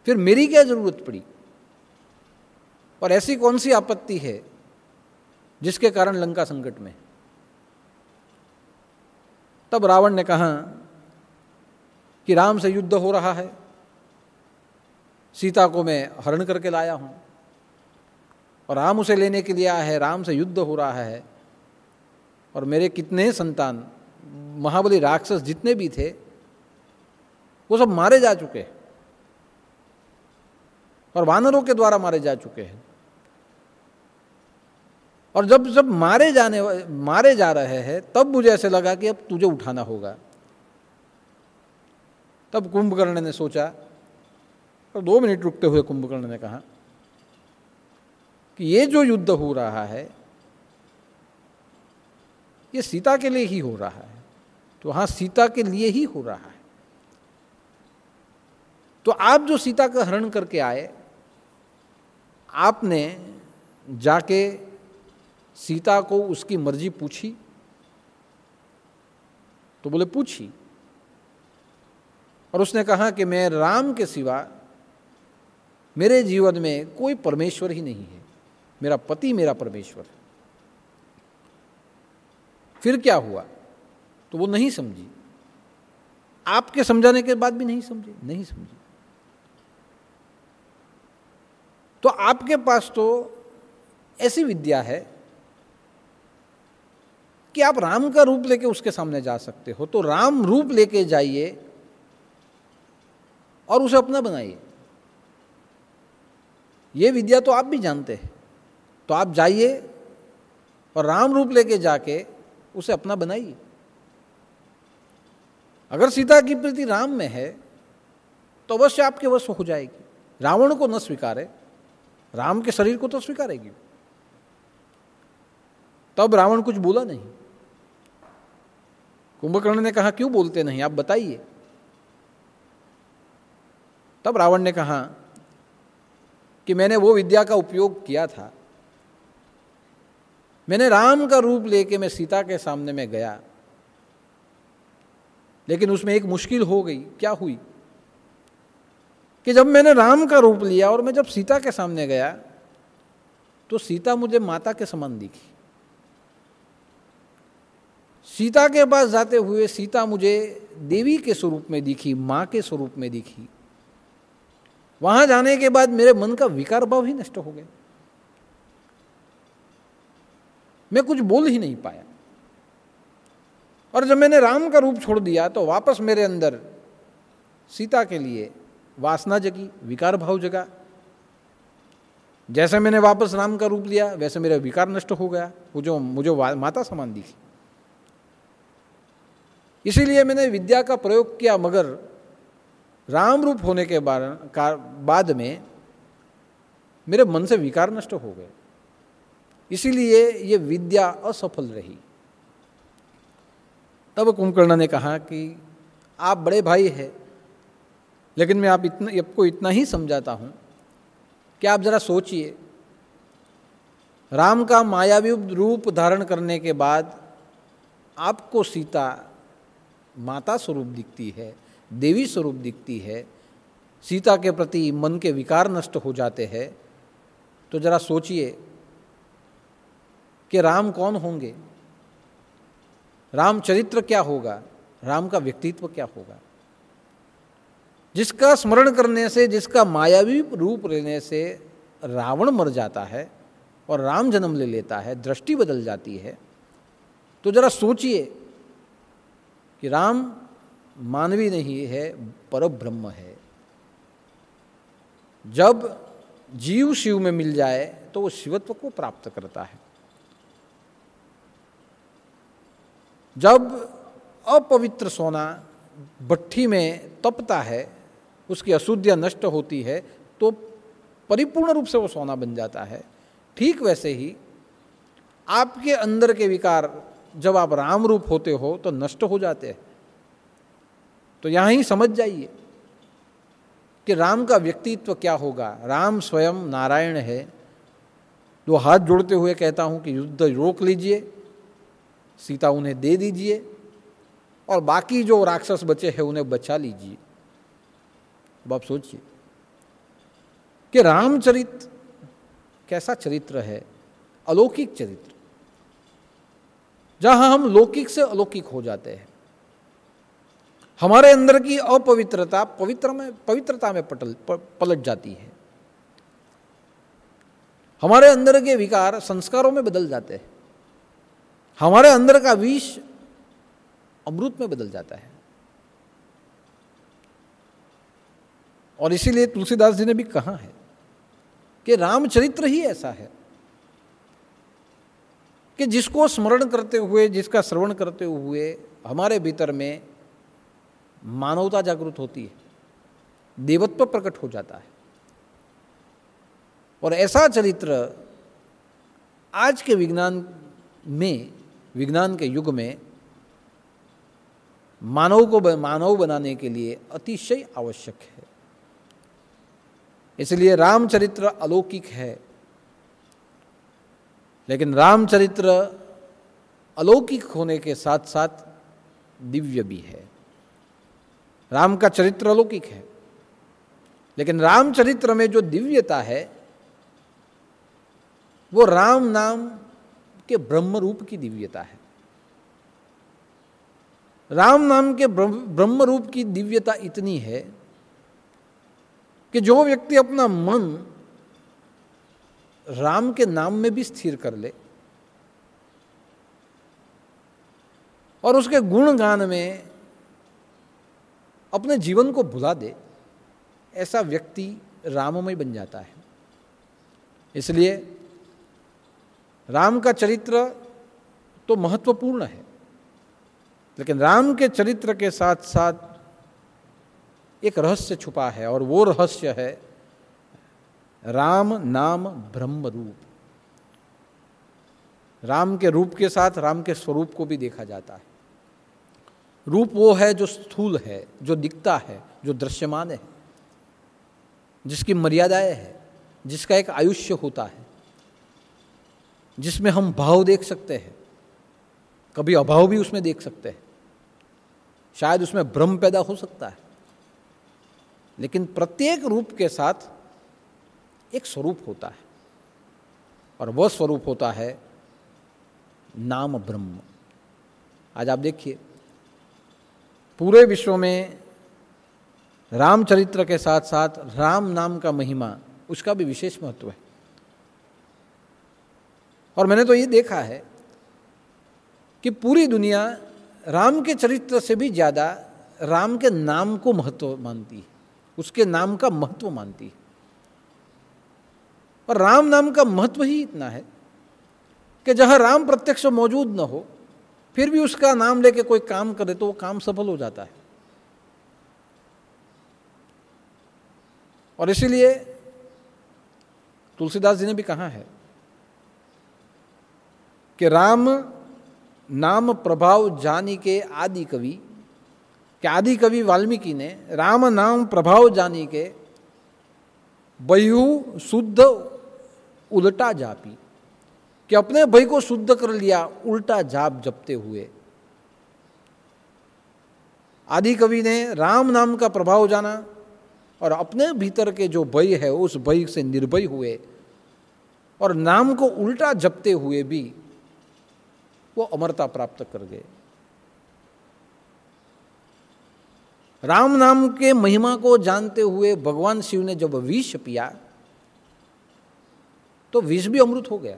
फिर मेरी क्या जरूरत पड़ी, और ऐसी कौन सी आपत्ति है जिसके कारण लंका संकट में। तब रावण ने कहा कि राम से युद्ध हो रहा है, सीता को मैं हरण करके लाया हूं और राम उसे लेने के लिए आया है, राम से युद्ध हो रहा है और मेरे कितने संतान, महाबली राक्षस जितने भी थे वो सब मारे जा चुके हैं और वानरों के द्वारा मारे जा चुके हैं। और जब जब मारे जा रहे हैं तब मुझे ऐसे लगा कि अब तुझे उठाना होगा। तब कुंभकर्ण ने सोचा और 2 मिनट रुकते हुए कुंभकर्ण ने कहा कि ये जो युद्ध हो रहा है ये सीता के लिए ही हो रहा है। तो हाँ, सीता के लिए ही हो रहा है। तो आप जो सीता का हरण करके आए, आपने जाके सीता को उसकी मर्जी पूछी? तो बोले पूछी, और उसने कहा कि मैं राम के सिवा मेरे जीवन में कोई परमेश्वर ही नहीं है, मेरा पति मेरा परमेश्वर है। फिर क्या हुआ? तो वो नहीं समझी। आपके समझाने के बाद भी नहीं समझी। तो आपके पास तो ऐसी विद्या है कि आप राम का रूप लेके उसके सामने जा सकते हो, तो राम रूप लेके जाइए और उसे अपना बनाइए। ये विद्या तो आप भी जानते हैं, तो आप जाइए और राम रूप लेके जाके उसे अपना बनाइए। अगर सीता की प्रीति राम में है तो अवश्य आपके वश हो जाएगी। रावण को न स्वीकारे, राम के शरीर को तो स्वीकारेगी। तब रावण कुछ बोला नहीं। कुंभकर्ण ने कहा, क्यों बोलते नहीं, आप बताइए। तब रावण ने कहा कि मैंने वो विद्या का उपयोग किया था, मैंने राम का रूप लेके मैं सीता के सामने में गया, लेकिन उसमें एक मुश्किल हो गई। क्या हुई कि जब मैंने राम का रूप लिया और मैं जब सीता के सामने गया तो सीता मुझे माता के समान दिखी। सीता के पास जाते हुए सीता मुझे देवी के स्वरूप में दिखी, मां के स्वरूप में दिखी। वहां जाने के बाद मेरे मन का विकार भाव ही नष्ट हो गया, मैं कुछ बोल ही नहीं पाया। और जब मैंने राम का रूप छोड़ दिया तो वापस मेरे अंदर सीता के लिए वासना जगी, विकार भाव जगा। जैसे मैंने वापस राम का रूप लिया वैसे मेरा विकार नष्ट हो गया, मुझे माता समान दिखी। इसीलिए मैंने विद्या का प्रयोग किया, मगर राम रूप होने के बाद में मेरे मन से विकार नष्ट हो गए। इसीलिए ये विद्या असफल रही। तब कुंभकर्ण ने कहा कि आप बड़े भाई हैं, लेकिन मैं आपको इतना ही समझाता हूं कि आप जरा सोचिए, राम का मायावी रूप धारण करने के बाद आपको सीता माता स्वरूप दिखती है, देवी स्वरूप दिखती है, सीता के प्रति मन के विकार नष्ट हो जाते हैं, तो जरा सोचिए कि राम कौन होंगे, राम चरित्र क्या होगा, राम का व्यक्तित्व क्या होगा, जिसका स्मरण करने से, जिसका मायावी रूप लेने से रावण मर जाता है और राम जन्म ले लेता है, दृष्टि बदल जाती है। तो जरा सोचिए कि राम मानवी नहीं है, परब्रह्म है। जब जीव शिव में मिल जाए तो वो शिवत्व को प्राप्त करता है। जब अपवित्र सोना भट्ठी में तपता है, उसकी अशुद्धियाँ नष्ट होती है तो परिपूर्ण रूप से वो सोना बन जाता है। ठीक वैसे ही आपके अंदर के विकार जब आप राम रूप होते हो तो नष्ट हो जाते हैं। तो यहाँ ही समझ जाइए कि राम का व्यक्तित्व क्या होगा। राम स्वयं नारायण है। दो हाथ जोड़ते हुए कहता हूँ कि युद्ध रोक लीजिए, सीता उन्हें दे दीजिए और बाकी जो राक्षस बचे हैं उन्हें बचा लीजिए। अब आप सोचिए कि रामचरित कैसा चरित्र है, अलौकिक चरित्र, जहां हम लौकिक से अलौकिक हो जाते हैं। हमारे अंदर की अपवित्रता पवित्रता में पलट जाती है। हमारे अंदर के विकार संस्कारों में बदल जाते हैं। हमारे अंदर का विष अमृत में बदल जाता है। और इसीलिए तुलसीदास जी ने भी कहा है कि रामचरित्र ही ऐसा है कि जिसको स्मरण करते हुए, जिसका श्रवण करते हुए हमारे भीतर में मानवता जागृत होती है, देवत्व प्रकट हो जाता है। और ऐसा चरित्र आज के विज्ञान के युग में मानव बनाने के लिए अतिशय आवश्यक है। इसलिए रामचरित्र अलौकिक है, लेकिन रामचरित्र अलौकिक होने के साथ साथ दिव्य भी है। राम का चरित्र अलौकिक है, लेकिन रामचरित्र में जो दिव्यता है वो राम नाम के ब्रह्म रूप की दिव्यता है। राम नाम के ब्रह्म रूप की दिव्यता इतनी है कि जो व्यक्ति अपना मन राम के नाम में भी स्थिर कर ले और उसके गुणगान में अपने जीवन को भुला दे, ऐसा व्यक्ति राममय बन जाता है। इसलिए राम का चरित्र तो महत्वपूर्ण है, लेकिन राम के चरित्र के साथ साथ एक रहस्य छुपा है और वो रहस्य है राम नाम ब्रह्म रूप। राम के रूप के साथ राम के स्वरूप को भी देखा जाता है। रूप वो है जो स्थूल है, जो दिखता है, जो दृश्यमान है, जिसकी मर्यादाएं है, जिसका एक आयुष्य होता है, जिसमें हम भाव देख सकते हैं, कभी अभाव भी उसमें देख सकते हैं, शायद उसमें भ्रम पैदा हो सकता है, लेकिन प्रत्येक रूप के साथ एक स्वरूप होता है और वह स्वरूप होता है नाम ब्रह्म। आज आप देखिए पूरे विश्व में रामचरित्र के साथ साथ राम नाम का महिमा, उसका भी विशेष महत्व है। और मैंने तो ये देखा है कि पूरी दुनिया राम के चरित्र से भी ज़्यादा राम के नाम को महत्व मानती है, उसके नाम का महत्व मानती है। और राम नाम का महत्व ही इतना है कि जहाँ राम प्रत्यक्ष मौजूद न हो फिर भी उसका नाम लेके कोई काम करे तो वो काम सफल हो जाता है। और इसीलिए तुलसीदास जी ने भी कहा है कि राम नाम प्रभाव जानी के आदि कवि, कि आदि कवि वाल्मीकि ने राम नाम प्रभाव जानी के बयहु शुद्ध उल्टा जापी, कि अपने भय को शुद्ध कर लिया उल्टा जाप जपते हुए। आदि कवि ने राम नाम का प्रभाव जाना और अपने भीतर के जो भय है उस भय से निर्भय हुए और नाम को उल्टा जपते हुए भी वो अमरता प्राप्त कर गए। राम नाम के महिमा को जानते हुए भगवान शिव ने जब विष पिया तो विष भी अमृत हो गया।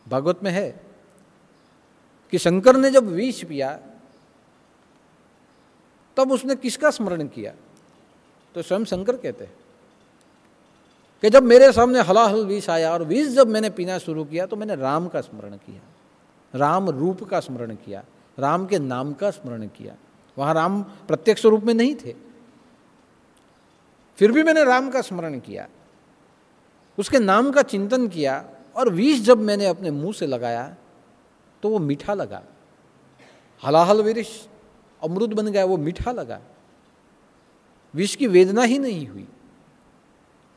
भागवत में है कि शंकर ने जब विष पिया तब उसने किसका स्मरण किया? तो स्वयं शंकर कहते हैं कि जब मेरे सामने हलाहल विष आया और विष जब मैंने पीना शुरू किया तो मैंने राम का स्मरण किया, राम रूप का स्मरण किया, राम के नाम का स्मरण किया। वहाँ राम प्रत्यक्ष रूप में नहीं थे, फिर भी मैंने राम का स्मरण किया, उसके नाम का चिंतन किया और विष जब मैंने अपने मुंह से लगाया तो वो मीठा लगा। हलाहल विष अमृत बन गया, वो मीठा लगा। विष की वेदना ही नहीं हुई,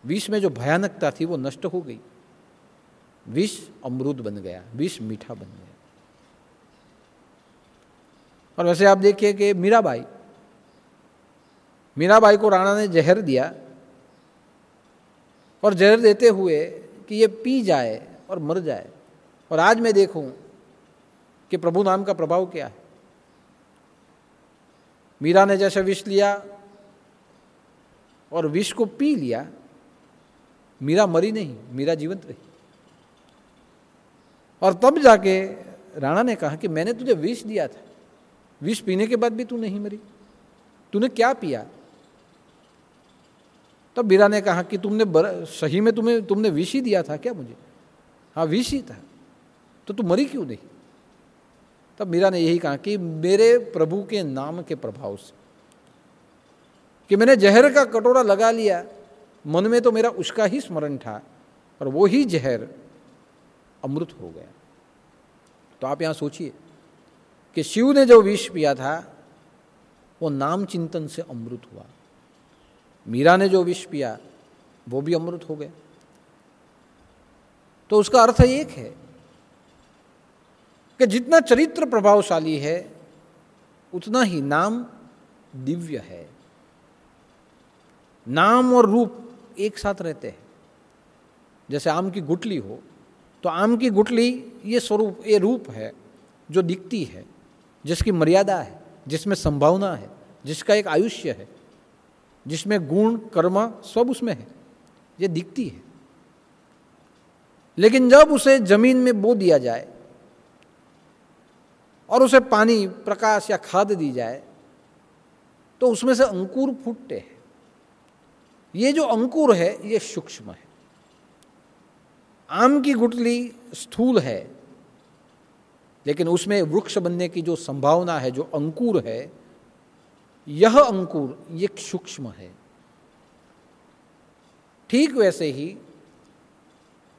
विष में जो भयानकता थी वो नष्ट हो गई, विष अमृत बन गया, विष मीठा बन गया। और वैसे आप देखिए कि मीराबाई को राणा ने जहर दिया और जहर देते हुए कि ये पी जाए और मर जाए। और आज मैं देखूं कि प्रभु नाम का प्रभाव क्या है। मीरा ने जैसे विष लिया और विष को पी लिया, मीरा मरी नहीं, मीरा जीवंत रही। और तब जाके राणा ने कहा कि मैंने तुझे विष दिया था, विष पीने के बाद भी तू नहीं मरी, तूने क्या पिया? तब मीरा ने कहा कि सही में तुमने विष ही दिया था क्या मुझे? हाँ विष ही था, तो तू मरी क्यों नहीं? तब मीरा ने यही कहा कि मेरे प्रभु के नाम के प्रभाव से, कि मैंने जहर का कटोरा लगा लिया, मन में तो मेरा उसका ही स्मरण था और वो ही जहर अमृत हो गया। तो आप यहाँ सोचिए कि शिव ने जो विष पिया था वो नाम चिंतन से अमृत हुआ, मीरा ने जो विष पिया वो भी अमृत हो गया। तो उसका अर्थ एक है कि जितना चरित्र प्रभावशाली है उतना ही नाम दिव्य है। नाम और रूप एक साथ रहते हैं। जैसे आम की गुठली हो तो आम की गुठली ये स्वरूप, ये रूप है, जो दिखती है, जिसकी मर्यादा है, जिसमें संभावना है, जिसका एक आयुष्य है, जिसमें गुण कर्म सब उसमें है, ये दिखती है। लेकिन जब उसे जमीन में बो दिया जाए और उसे पानी, प्रकाश या खाद दी जाए तो उसमें से अंकुर फूटते हैं। ये जो अंकुर है ये सूक्ष्म है। आम की गुठली स्थूल है, लेकिन उसमें वृक्ष बनने की जो संभावना है, जो अंकुर है, यह अंकुर ये सूक्ष्म है। ठीक वैसे ही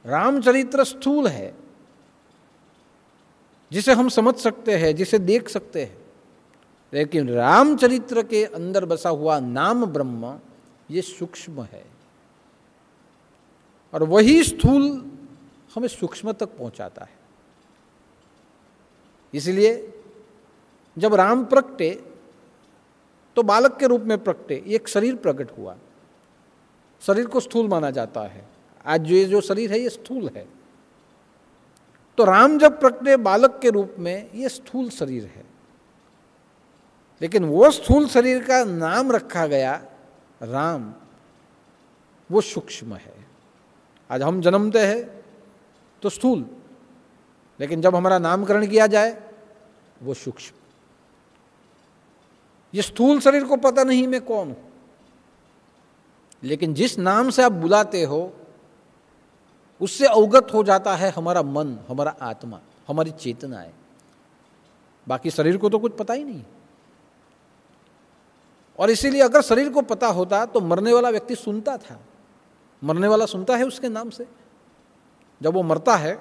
रामचरित्र स्थूल है, जिसे हम समझ सकते हैं, जिसे देख सकते हैं, लेकिन रामचरित्र के अंदर बसा हुआ नाम ब्रह्म ये सूक्ष्म है, और वही स्थूल हमें सूक्ष्म तक पहुंचाता है। इसलिए जब राम प्रगटे तो बालक के रूप में प्रगटे, एक शरीर प्रकट हुआ। शरीर को स्थूल माना जाता है, आज जो शरीर है ये स्थूल है। तो राम जब प्रकटे बालक के रूप में, ये स्थूल शरीर है, लेकिन वो स्थूल शरीर का नाम रखा गया राम, वो सूक्ष्म है। आज हम जन्मते हैं तो स्थूल, लेकिन जब हमारा नामकरण किया जाए वो सूक्ष्म। ये स्थूल शरीर को पता नहीं मैं कौन हूं, लेकिन जिस नाम से आप बुलाते हो उससे अवगत हो जाता है हमारा मन, हमारा आत्मा, हमारी चेतनाएं। बाकी शरीर को तो कुछ पता ही नहीं। और इसीलिए अगर शरीर को पता होता तो मरने वाला व्यक्ति सुनता था। मरने वाला सुनता है उसके नाम से। जब वो मरता है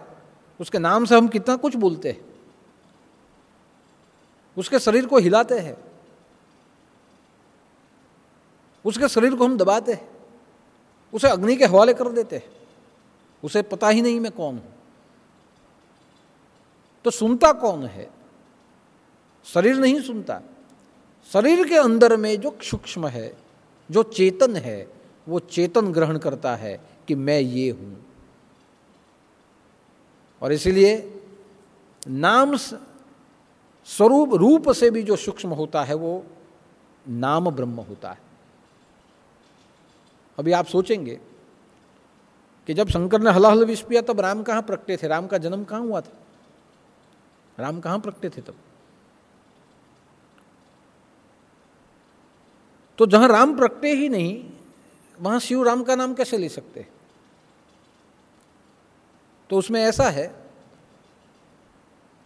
उसके नाम से हम कितना कुछ बोलते हैं, उसके शरीर को हिलाते हैं, उसके शरीर को हम दबाते हैं, उसे अग्नि के हवाले कर देते हैं, उसे पता ही नहीं मैं कौन हूं। तो सुनता कौन है? शरीर नहीं सुनता। शरीर के अंदर में जो सूक्ष्म है, जो चेतन है, वो चेतन ग्रहण करता है कि मैं ये हूं। और इसलिए नाम स्वरूप, रूप से भी जो सूक्ष्म होता है वो नाम ब्रह्म होता है। अभी आप सोचेंगे कि जब शंकर ने हलाहल विष पिया तब राम कहाँ प्रकटे थे? राम का जन्म कहाँ हुआ था? राम कहाँ प्रकटे थे तब? तो जहां राम प्रकटे ही नहीं, वहां शिव राम का नाम कैसे ले सकते? तो उसमें ऐसा है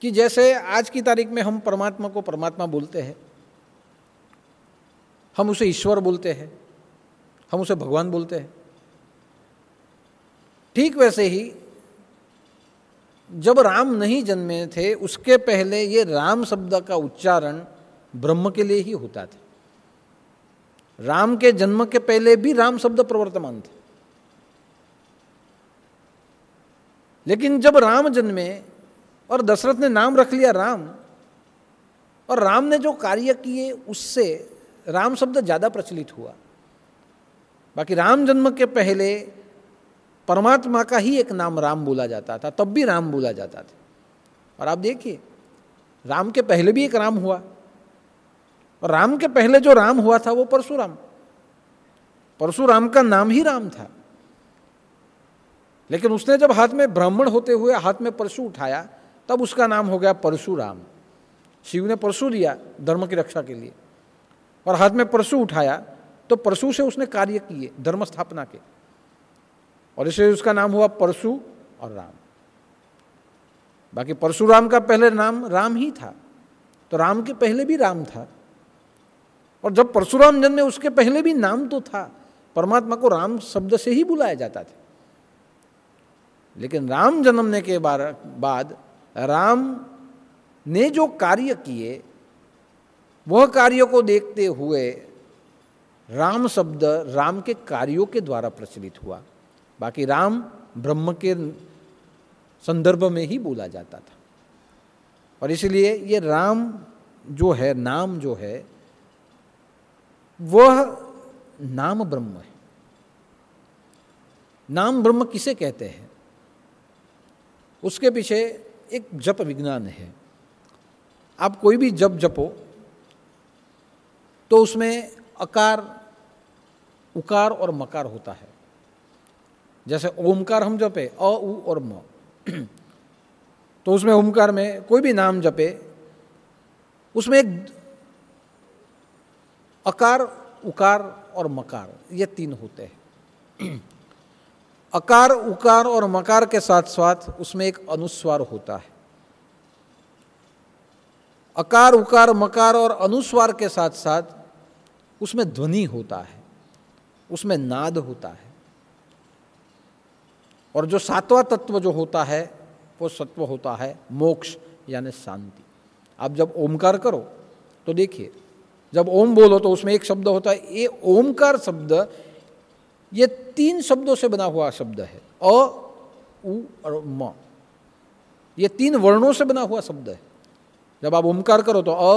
कि जैसे आज की तारीख में हम परमात्मा को परमात्मा बोलते हैं, हम उसे ईश्वर बोलते हैं, हम उसे भगवान बोलते हैं, ठीक वैसे ही जब राम नहीं जन्मे थे उसके पहले ये राम शब्द का उच्चारण ब्रह्म के लिए ही होता था। राम के जन्म के पहले भी राम शब्द प्रवर्तमान थे, लेकिन जब राम जन्मे और दशरथ ने नाम रख लिया राम, और राम ने जो कार्य किए उससे राम शब्द ज़्यादा प्रचलित हुआ। बाकी राम जन्म के पहले परमात्मा का ही एक नाम राम बोला जाता था, तब भी राम बोला जाता था। और आप देखिए राम के पहले भी एक राम हुआ, और राम के पहले जो राम हुआ था वो परशुराम। परशुराम का नाम ही राम था, लेकिन उसने जब हाथ में ब्राह्मण होते हुए हाथ में परशु उठाया तब उसका नाम हो गया परशुराम। शिव ने परशु दिया धर्म की रक्षा के लिए, और हाथ में परशु उठाया तो परशु से उसने कार्य किए धर्म स्थापना के, और इसलिए उसका नाम हुआ परशु और राम। बाकी परशुराम का पहले नाम राम ही था, तो राम के पहले भी राम था। और जब परशुराम जन्मे उसके पहले भी नाम तो था, परमात्मा को राम शब्द से ही बुलाया जाता था। लेकिन राम जन्मने के बाद राम ने जो कार्य किए वह कार्यों को देखते हुए राम शब्द राम के कार्यों के द्वारा प्रचलित हुआ। बाकी राम ब्रह्म के संदर्भ में ही बोला जाता था। और इसलिए ये राम जो है, नाम जो है, वह नाम ब्रह्म है। नाम ब्रह्म किसे कहते हैं? उसके पीछे एक जप विज्ञान है। आप कोई भी जप जपो तो उसमें अकार, उकार और मकार होता है। जैसे ओमकार हम जपे अ, उ और म, तो उसमें ओमकार में कोई भी नाम जपे उसमें एक अकार, उकार और मकार, ये तीन होते हैं। अकार, उकार और मकार के साथ साथ उसमें एक अनुस्वार होता है। अकार, उकार, मकार और अनुस्वार के साथ साथ उसमें ध्वनि होता है, उसमें नाद होता है। और जो सातवां तत्व जो होता है वो सत्व होता है मोक्ष यानी शांति। आप जब ओमकार करो तो देखिए, जब ओम बोलो तो उसमें एक शब्द होता है, ये ओमकार शब्द ये तीन शब्दों से बना हुआ शब्द है। अ, उ और म, ये तीन वर्णों से बना हुआ शब्द है। जब आप ओमकार करो तो अ,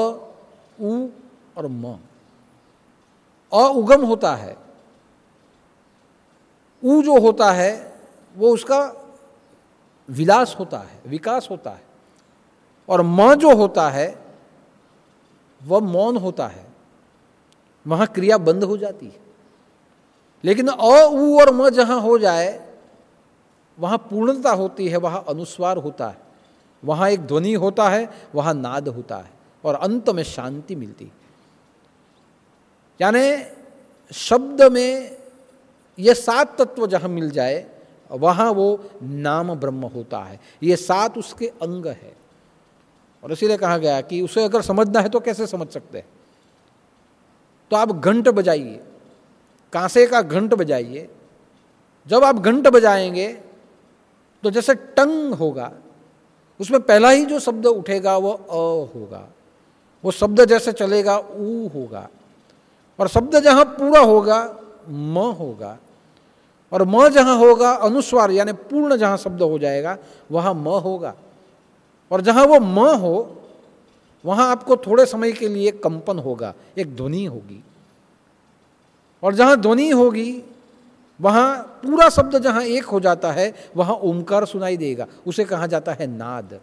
उ और म। अ उगम होता है, उ जो होता है वो उसका विलास होता है, विकास होता है, और म जो होता है वह मौन होता है, वहां क्रिया बंद हो जाती है। लेकिन अ, उ और म जहां हो जाए वहां पूर्णता होती है, वहां अनुस्वार होता है, वहां एक ध्वनि होता है, वहां नाद होता है, और अंत में शांति मिलती है। यानी शब्द में ये सात तत्व जहां मिल जाए वहां वो नाम ब्रह्म होता है। ये सात उसके अंग है, और इसीलिए कहा गया कि उसे अगर समझना है तो कैसे समझ सकते हैं। तो आप घंट बजाइए, कांसे का घंट बजाइए। जब आप घंट बजाएंगे तो जैसे टंग होगा, उसमें पहला ही जो शब्द उठेगा वो अ होगा, वो शब्द जैसे चलेगा ऊ होगा, और शब्द जहां पूरा होगा म होगा, और म जहां होगा अनुस्वार यानी पूर्ण जहां शब्द हो जाएगा वहां म होगा। और जहां वो म हो वहां आपको थोड़े समय के लिए कंपन होगा, एक ध्वनि होगी, और जहां ध्वनि होगी वहां पूरा शब्द जहां एक हो जाता है वहां ओमकार सुनाई देगा, उसे कहा जाता है नाद।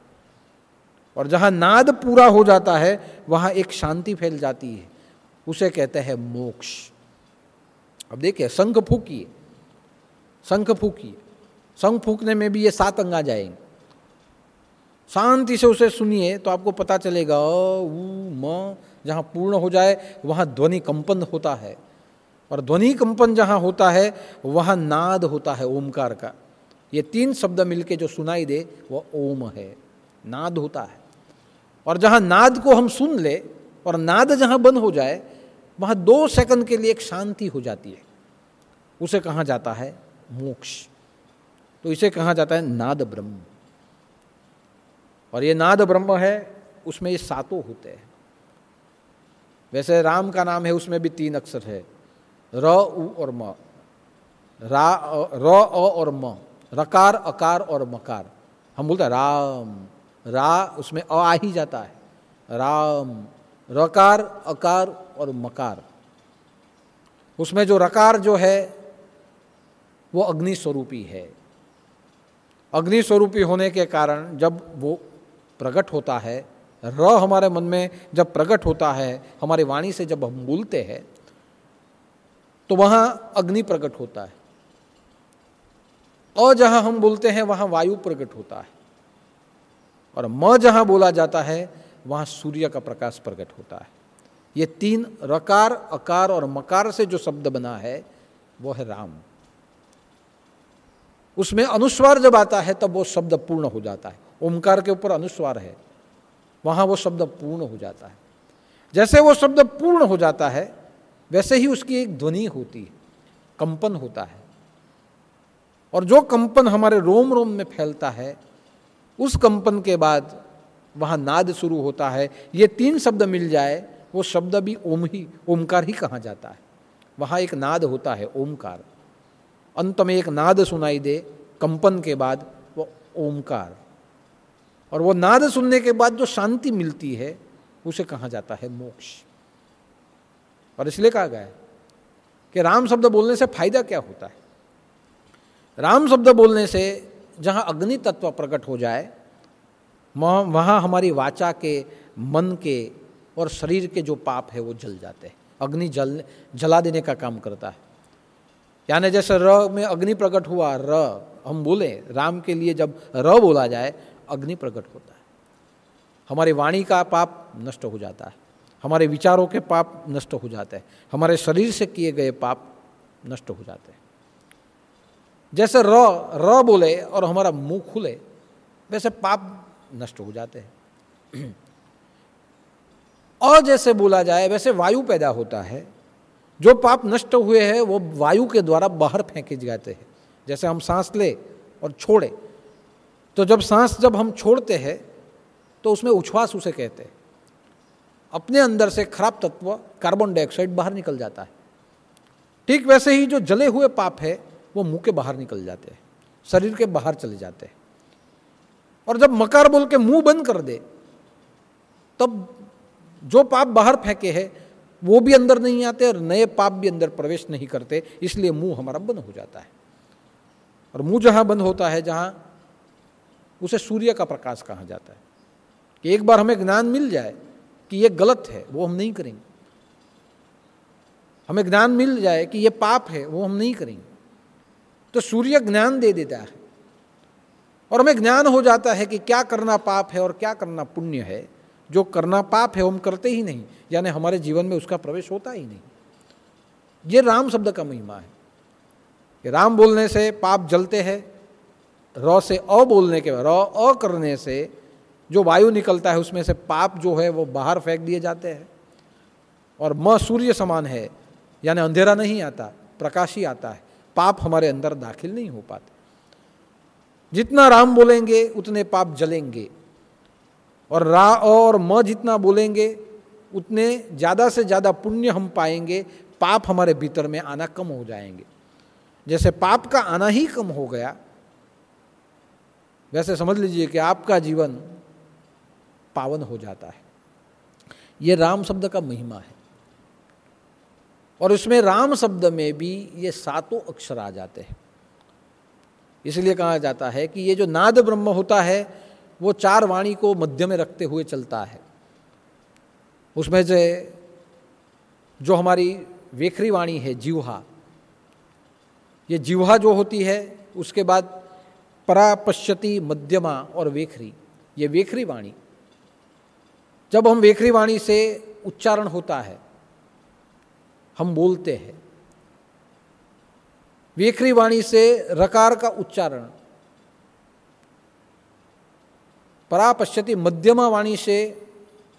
और जहां नाद पूरा हो जाता है वहां एक शांति फैल जाती है, उसे कहते हैं मोक्ष। अब देखिए, शंख फूकिए, शंख फूकिए, शंख फूकने में भी ये सात अंग आ जाएंगे। शांति से उसे सुनिए तो आपको पता चलेगा उ म जहाँ पूर्ण हो जाए वहाँ ध्वनि कंपन होता है, और ध्वनि कंपन जहाँ होता है वहाँ नाद होता है ओमकार का। ये तीन शब्द मिलके जो सुनाई दे वह ओम है, नाद होता है। और जहाँ नाद को हम सुन ले और नाद जहाँ बंद हो जाए वहाँ 2 सेकंड के लिए एक शांति हो जाती है, उसे कहा जाता है मोक्ष। तो इसे कहा जाता है नाद ब्रह्म। और ये नाद ब्रह्म है, उसमें ये सातों होते हैं। वैसे राम का नाम है, उसमें भी 3 अक्षर है, र उ और म, र अ और म, रकार अकार और मकार। हम बोलते हैं राम, रा उसमें अ आ ही जाता है, राम, रकार अकार और मकार। उसमें जो रकार जो है वो अग्नि स्वरूपी है। अग्नि स्वरूपी होने के कारण जब वो प्रकट होता है, र हमारे मन में जब प्रकट होता है, हमारी वाणी से जब हम बोलते हैं तो वहाँ अग्नि प्रकट होता है। अ जहाँ हम बोलते हैं वहाँ वायु प्रकट होता है, और म जहाँ बोला जाता है वहाँ सूर्य का प्रकाश प्रकट होता है। ये 3 रकार अकार और मकार से जो शब्द बना है वो है राम। उसमें अनुस्वार जब आता है तब वो शब्द पूर्ण हो जाता है। ओमकार के ऊपर अनुस्वार है, वहाँ वो शब्द पूर्ण हो जाता है। जैसे वो शब्द पूर्ण हो जाता है वैसे ही उसकी एक ध्वनि होती है, कंपन होता है, और जो कंपन हमारे रोम रोम में फैलता है उस कंपन के बाद वहाँ नाद शुरू होता है। ये 3 शब्द मिल जाए वो शब्द भी ओमकार ही कहा जाता है। वहाँ एक नाद होता है ओमकार, अंत में एक नाद सुनाई दे कंपन के बाद वो ओमकार, और वो नाद सुनने के बाद जो शांति मिलती है उसे कहा जाता है मोक्ष। और इसलिए कहा गया है कि राम शब्द बोलने से फायदा क्या होता है। राम शब्द बोलने से जहाँ अग्नि तत्व प्रकट हो जाए वहाँ हमारी वाचा के मन के और शरीर के जो पाप है वो जल जाते हैं। अग्नि जला देने का काम करता है। यानी जैसे र में अग्नि प्रकट हुआ, र हम बोले राम के लिए जब र बोला जाए अग्नि प्रकट होता है। हमारी वाणी का पाप नष्ट हो जाता है, हमारे विचारों के पाप नष्ट हो जाते हैं, हमारे शरीर से किए गए पाप नष्ट हो जाते हैं। जैसे र बोले और हमारा मुंह खुले वैसे पाप नष्ट हो जाते हैं। और जैसे बोला जाए वैसे वायु पैदा होता है। जो पाप नष्ट हुए हैं वो वायु के द्वारा बाहर फेंके जाते हैं। जैसे हम सांस ले और छोड़े, तो जब हम छोड़ते हैं तो उसमें उच्छ्वास उसे कहते हैं। अपने अंदर से खराब तत्व कार्बन डाइऑक्साइड बाहर निकल जाता है। ठीक वैसे ही जो जले हुए पाप है वो मुंह के बाहर निकल जाते हैं, शरीर के बाहर चले जाते हैं। और जब मकार बोल के मुंह बंद कर दे तब जो पाप बाहर फेंके हैं वो भी अंदर नहीं आते और नए पाप भी अंदर प्रवेश नहीं करते, इसलिए मुंह हमारा बंद हो जाता है। और मुंह जहां बंद होता है, जहां उसे सूर्य का प्रकाश कहा जाता है। कि एक बार हमें ज्ञान मिल जाए कि ये गलत है, वो हम नहीं करेंगे। हमें ज्ञान मिल जाए कि ये पाप है, वो हम नहीं करेंगे। तो सूर्य ज्ञान दे देता है और हमें ज्ञान हो जाता है कि क्या करना पाप है और क्या करना पुण्य है। जो करना पाप है वो हम करते ही नहीं, यानी हमारे जीवन में उसका प्रवेश होता ही नहीं। ये राम शब्द का महिमा है कि राम बोलने से पाप जलते हैं, र से अ बोलने के बाद अ करने से जो वायु निकलता है उसमें से पाप जो है वो बाहर फेंक दिए जाते हैं। और म सूर्य समान है, यानी अंधेरा नहीं आता, प्रकाश ही आता है। पाप हमारे अंदर दाखिल नहीं हो पाते। जितना राम बोलेंगे उतने पाप जलेंगे और रा और म जितना बोलेंगे उतने ज़्यादा से ज़्यादा पुण्य हम पाएंगे। पाप हमारे भीतर में आना कम हो जाएंगे। जैसे पाप का आना ही कम हो गया, वैसे समझ लीजिए कि आपका जीवन पावन हो जाता है। ये राम शब्द का महिमा है। और उसमें राम शब्द में भी ये 7 अक्षर आ जाते हैं। इसलिए कहा जाता है कि ये जो नाद ब्रह्म होता है वो 4 वाणी को मध्य में रखते हुए चलता है। उसमें से जो हमारी वेखरी वाणी है, जिह्वा, ये जिह्वा जो होती है, उसके बाद परा, पश्यति, मध्यमा और वेखरी, ये वेखरी वाणी। जब हम वेखरी वाणी से उच्चारण होता है, हम बोलते हैं। वेखरी वाणी से रकार का उच्चारण, परा, पश्यति, मध्यमा वाणी से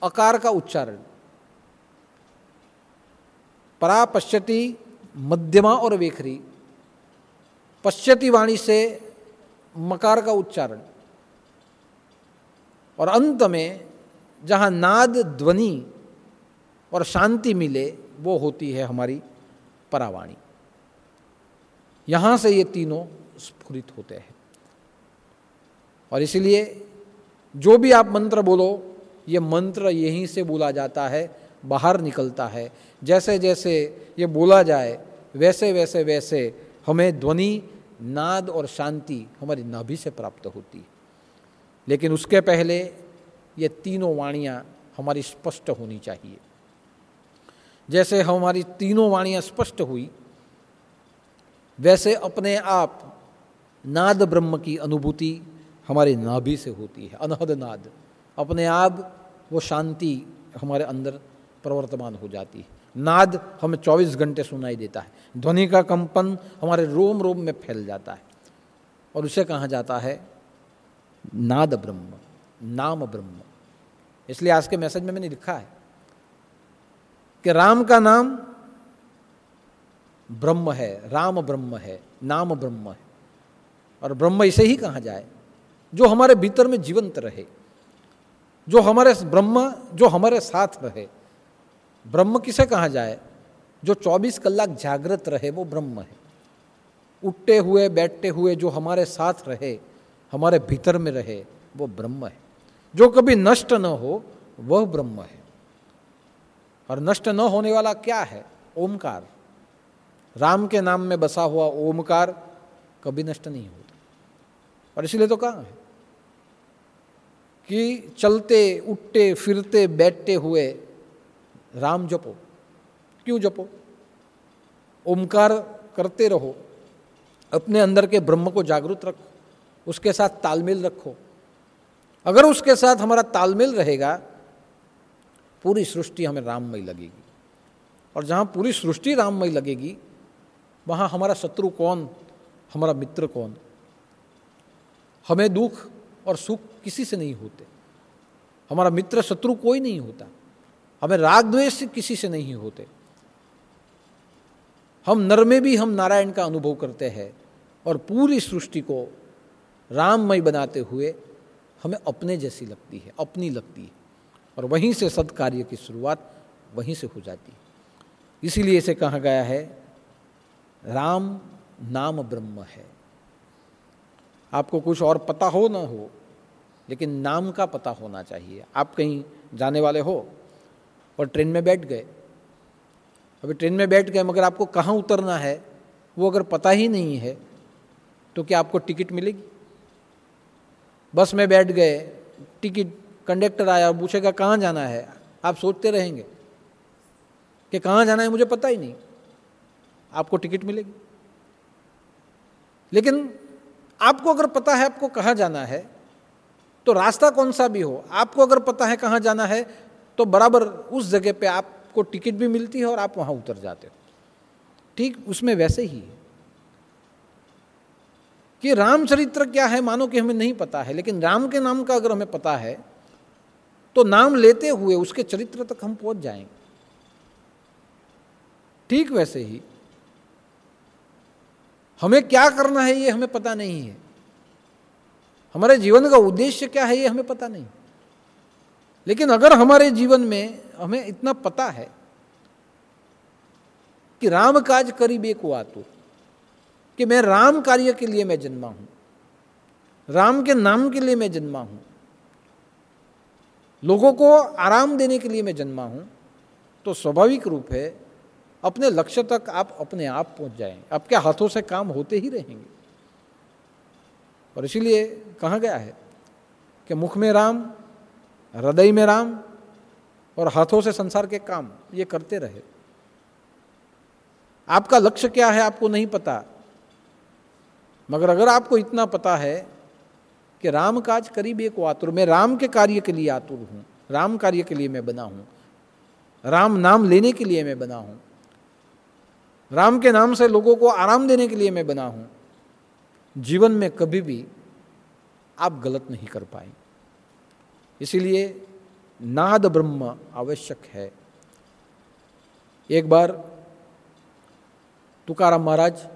अकार का उच्चारण, परा, पश्यति, मध्यमा और वेखरी, पश्यति वाणी से मकार का उच्चारण, और अंत में जहाँ नाद, ध्वनि और शांति मिले वो होती है हमारी परावाणी। यहाँ से ये तीनों स्फुरित होते हैं। और इसलिए जो भी आप मंत्र बोलो, ये मंत्र यहीं से बोला जाता है, बाहर निकलता है। जैसे जैसे ये बोला जाए वैसे वैसे वैसे हमें ध्वनि, नाद और शांति हमारी नाभि से प्राप्त होती है। लेकिन उसके पहले ये तीनों वाणियाँ हमारी स्पष्ट होनी चाहिए। जैसे हमारी तीनों वाणियाँ स्पष्ट हुई, वैसे अपने आप नाद ब्रह्म की अनुभूति हमारी नाभि से होती है। अनहद नाद, अपने आप वो शांति हमारे अंदर प्रवर्तमान हो जाती है। नाद हमें 24 घंटे सुनाई देता है। ध्वनि का कंपन हमारे रोम रोम में फैल जाता है और उसे कहा जाता है नाद ब्रह्म, नाम ब्रह्म। इसलिए आज के मैसेज में मैंने लिखा है कि राम का नाम ब्रह्म है, राम ब्रह्म है, नाम ब्रह्म है। और ब्रह्म इसे ही कहा जाए जो हमारे भीतर में जीवंत रहे, जो हमारे ब्रह्म जो हमारे साथ रहे। ब्रह्म किसे कहा जाए? जो 24 कलाक जागृत रहे वो ब्रह्म है। उठते हुए बैठते हुए जो हमारे साथ रहे, हमारे भीतर में रहे, वो ब्रह्म है। जो कभी नष्ट न हो वह ब्रह्म है। और नष्ट न होने वाला क्या है? ओमकार। राम के नाम में बसा हुआ ओमकार कभी नष्ट नहीं होता। और इसलिए तो कहा है कि चलते उठते फिरते बैठते हुए राम जपो। क्यों जपो? ओमकार करते रहो, अपने अंदर के ब्रह्म को जागृत रखो, उसके साथ तालमेल रखो। अगर उसके साथ हमारा तालमेल रहेगा, पूरी सृष्टि हमें राममय लगेगी। और जहाँ पूरी सृष्टि राममय लगेगी, वहाँ हमारा शत्रु कौन, हमारा मित्र कौन। हमें दुख और सुख किसी से नहीं होते, हमारा मित्र शत्रु कोई नहीं होता। हमें राग द्वेष किसी से नहीं होते। हम नर में भी हम नारायण का अनुभव करते हैं और पूरी सृष्टि को राममय बनाते हुए हमें अपने जैसी लगती है, अपनी लगती है। और वहीं से सत्कार्य की शुरुआत वहीं से हो जाती है। इसीलिए इसे कहा गया है राम नाम ब्रह्म है। आपको कुछ और पता हो ना हो, लेकिन नाम का पता होना चाहिए। आप कहीं जाने वाले हो और ट्रेन में बैठ गए, अभी ट्रेन में बैठ गए मगर आपको कहाँ उतरना है वो अगर पता ही नहीं है तो क्या आपको टिकट मिलेगी? बस में बैठ गए, टिकट कंडक्टर आया और पूछेगा कहाँ जाना है, आप सोचते रहेंगे कि कहाँ जाना है मुझे पता ही नहीं, आपको टिकट मिलेगी। लेकिन आपको अगर पता है आपको कहाँ जाना है, तो रास्ता कौन सा भी हो, आपको अगर पता है कहाँ जाना है तो बराबर उस जगह पे आपको टिकट भी मिलती है और आप वहाँ उतर जाते हो। ठीक उसमें वैसे ही है कि रामचरित्र क्या है मानो कि हमें नहीं पता है, लेकिन राम के नाम का अगर हमें पता है तो नाम लेते हुए उसके चरित्र तक हम पहुंच जाएंगे। ठीक वैसे ही हमें क्या करना है ये हमें पता नहीं है, हमारे जीवन का उद्देश्य क्या है ये हमें पता नहीं। लेकिन अगर हमारे जीवन में हमें इतना पता है कि राम काज करीबे को आतुर, कि मैं राम कार्य के लिए मैं जन्मा हूं, राम के नाम के लिए मैं जन्मा हूं, लोगों को आराम देने के लिए मैं जन्मा हूं, तो स्वाभाविक रूप है अपने लक्ष्य तक आप अपने आप पहुंच जाएंगे। आपके हाथों से काम होते ही रहेंगे। और इसीलिए कहा गया है कि मुख में राम, हृदय में राम और हाथों से संसार के काम ये करते रहे। आपका लक्ष्य क्या है आपको नहीं पता, मगर अगर आपको इतना पता है कि राम काज करीबे को आतुर, मैं राम के कार्य के लिए आतुर हूं, राम कार्य के लिए मैं बना हूं, राम नाम लेने के लिए मैं बना हूं, राम के नाम से लोगों को आराम देने के लिए मैं बना हूं, जीवन में कभी भी आप गलत नहीं कर पाएंगे। इसीलिए नाद ब्रह्म आवश्यक है। एक बार तुकाराम महाराज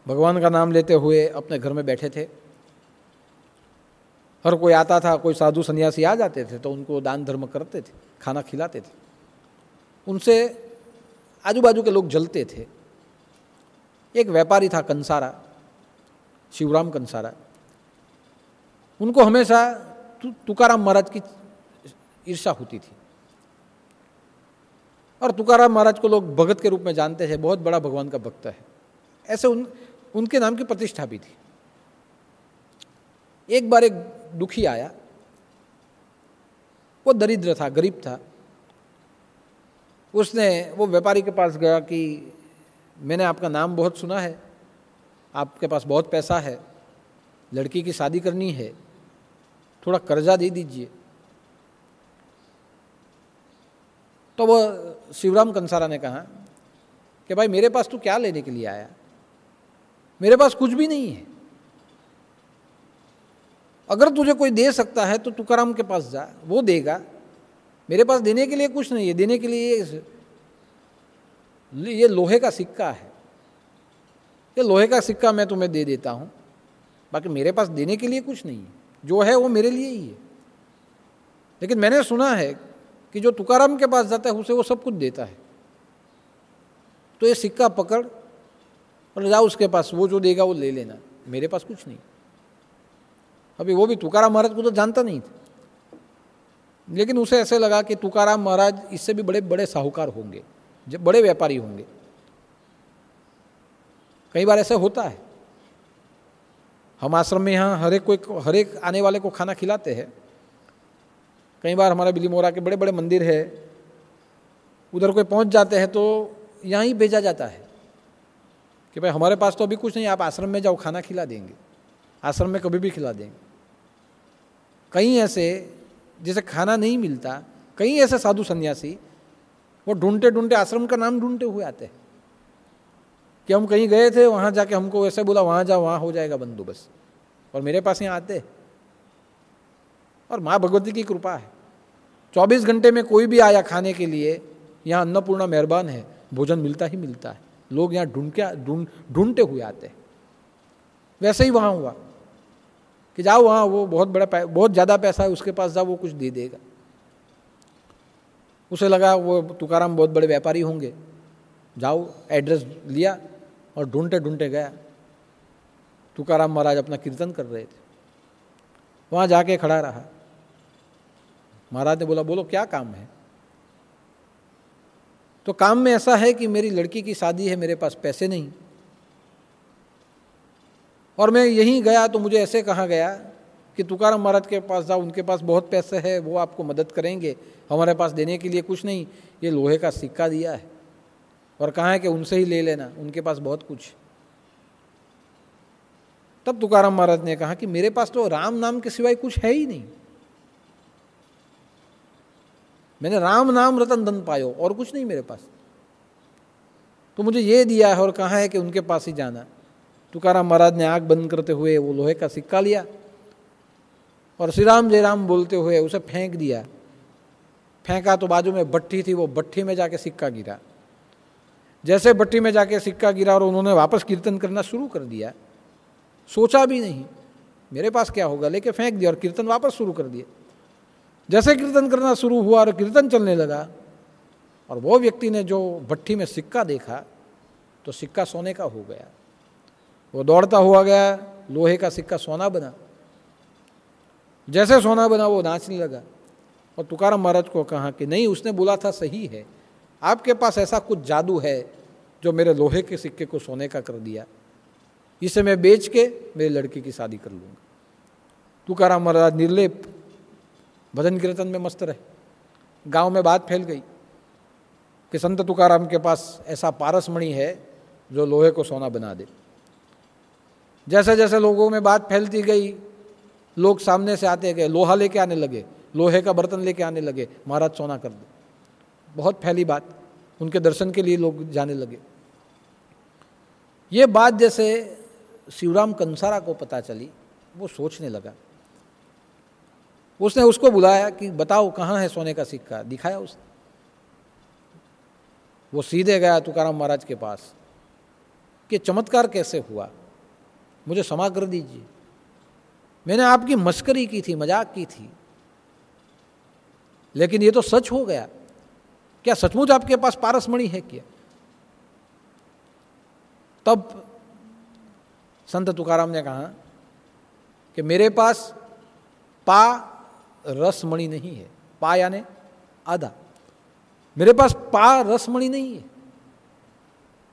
भगवान का नाम लेते हुए अपने घर में बैठे थे। हर कोई आता था, कोई साधु सन्यासी आ जाते थे तो उनको दान धर्म करते थे, खाना खिलाते थे। उनसे आजू बाजू के लोग जलते थे। एक व्यापारी था कंसारा, शिवराम कंसारा, उनको हमेशा तुकाराम महाराज की ईर्ष्या होती थी। और तुकाराम महाराज को लोग भगत के रूप में जानते थे, बहुत बड़ा भगवान का भक्त है, ऐसे उनके नाम की प्रतिष्ठा भी थी। एक बार एक दुखी आया, वो दरिद्र था, गरीब था। उसने वो व्यापारी के पास गया कि मैंने आपका नाम बहुत सुना है, आपके पास बहुत पैसा है, लड़की की शादी करनी है, थोड़ा कर्जा दे दीजिए। तो वह शिवराम कंसारा ने कहा कि भाई मेरे पास तू क्या लेने के लिए आया, मेरे पास कुछ भी नहीं है। अगर तुझे कोई दे सकता है तो तुकाराम के पास जा, वो देगा। मेरे पास देने के लिए कुछ नहीं है, देने के लिए ये लोहे का सिक्का है, ये लोहे का सिक्का मैं तुम्हें दे देता हूँ, बाकी मेरे पास देने के लिए कुछ नहीं है, जो है वो मेरे लिए ही है। लेकिन मैंने सुना है कि जो तुकाराम के पास जाता है उसे वो सब कुछ देता है, तो ये सिक्का पकड़ और जाओ उसके पास, वो जो देगा वो ले लेना, मेरे पास कुछ नहीं। अभी वो भी तुकाराम महाराज को तो जानता नहीं था, लेकिन उसे ऐसे लगा कि तुकाराम महाराज इससे भी बड़े बड़े साहूकार होंगे, जब बड़े व्यापारी होंगे। कई बार ऐसा होता है, हम आश्रम में यहाँ हर एक आने वाले को खाना खिलाते हैं, कई बार हमारा बिली मोहरा के बड़े बड़े मंदिर है, उधर कोई पहुंच जाते हैं तो यहाँ ही भेजा जाता है कि भाई हमारे पास तो अभी कुछ नहीं, आप आश्रम में जाओ, खाना खिला देंगे, आश्रम में कभी भी खिला देंगे। कई ऐसे जिसे खाना नहीं मिलता, कई ऐसे साधु सन्यासी वो ढूंढते ढूंढते आश्रम का नाम ढूंढते हुए आते हैं कि हम कहीं गए थे, वहाँ जाके हमको ऐसे बोला वहाँ जाओ, वहाँ हो जाएगा बंदोबस्त, और मेरे पास यहाँ आते। और माँ भगवती की कृपा है, 24 घंटे में कोई भी आया खाने के लिए, यहाँ अन्नपूर्णा मेहरबान है, भोजन मिलता ही मिलता है। लोग यहाँ ढूंढते हुए आते हैं। वैसे ही वहाँ हुआ कि जाओ वहाँ, वो बहुत ज़्यादा पैसा है उसके पास, जाओ वो कुछ दे देगा। उसे लगा वो तुकाराम बहुत बड़े व्यापारी होंगे, जाओ एड्रेस लिया और ढूंढते ढूंढते गया। तुकाराम महाराज अपना कीर्तन कर रहे थे, वहाँ जाके खड़ा रहा। महाराज ने बोला बोलो क्या काम है? तो काम में ऐसा है कि मेरी लड़की की शादी है, मेरे पास पैसे नहीं, और मैं यहीं गया तो मुझे ऐसे कहा गया कि तुकाराम महाराज के पास जाओ, उनके पास बहुत पैसे है, वो आपको मदद करेंगे, हमारे पास देने के लिए कुछ नहीं, ये लोहे का सिक्का दिया है और कहा है कि उनसे ही ले लेना, उनके पास बहुत कुछ। तब तुकाराम महाराज ने कहा कि मेरे पास तो राम नाम के सिवाय कुछ है ही नहीं, मैंने राम नाम रतन धन पायो, और कुछ नहीं मेरे पास, तो मुझे ये दिया है और कहा है कि उनके पास ही जाना। तुकाराम महाराज ने आंख बंद करते हुए वो लोहे का सिक्का लिया और श्री राम जय राम बोलते हुए उसे फेंक दिया। फेंका तो बाजू में भट्ठी थी, वो भट्ठी में जाके सिक्का गिरा। जैसे भट्ठी में जाके सिक्का गिरा और उन्होंने वापस कीर्तन करना शुरू कर दिया, सोचा भी नहीं मेरे पास क्या होगा, लेके फेंक दिया और कीर्तन वापस शुरू कर दिया। जैसे कीर्तन करना शुरू हुआ और कीर्तन चलने लगा, और वो व्यक्ति ने जो भट्ठी में सिक्का देखा तो सिक्का सोने का हो गया। वो दौड़ता हुआ गया, लोहे का सिक्का सोना बना। जैसे सोना बना वो नाचने लगा और तुकाराम महाराज को कहा कि नहीं, उसने बोला था सही है, आपके पास ऐसा कुछ जादू है जो मेरे लोहे के सिक्के को सोने का कर दिया, इसे मैं बेच के मेरी लड़की की शादी कर लूँगा। तुकाराम महाराज निर्लेप भजन कीर्तन में मस्त रहे। गांव में बात फैल गई कि संत तुकाराम के पास ऐसा पारसमणि है जो लोहे को सोना बना दे। जैसे जैसे लोगों में बात फैलती गई, लोग सामने से आते गए, लोहा लेके आने लगे, लोहे का बर्तन लेके आने लगे, महाराज सोना कर दे। बहुत फैली बात, उनके दर्शन के लिए लोग जाने लगे। ये बात जैसे शिवराम कंसारा को पता चली, वो सोचने लगा। उसने उसको बुलाया कि बताओ कहाँ है सोने का सिक्का, दिखाया उसने। वो सीधे गया तुकाराम महाराज के पास कि चमत्कार कैसे हुआ, मुझे क्षमा कर दीजिए, मैंने आपकी मस्करी की थी, मजाक की थी, लेकिन ये तो सच हो गया। क्या सचमुच आपके पास पारसमणि है क्या? तब संत तुकाराम ने कहा कि मेरे पास पा रसमणि नहीं है। पा यानी आधा, मेरे पास पा रसमणि नहीं है,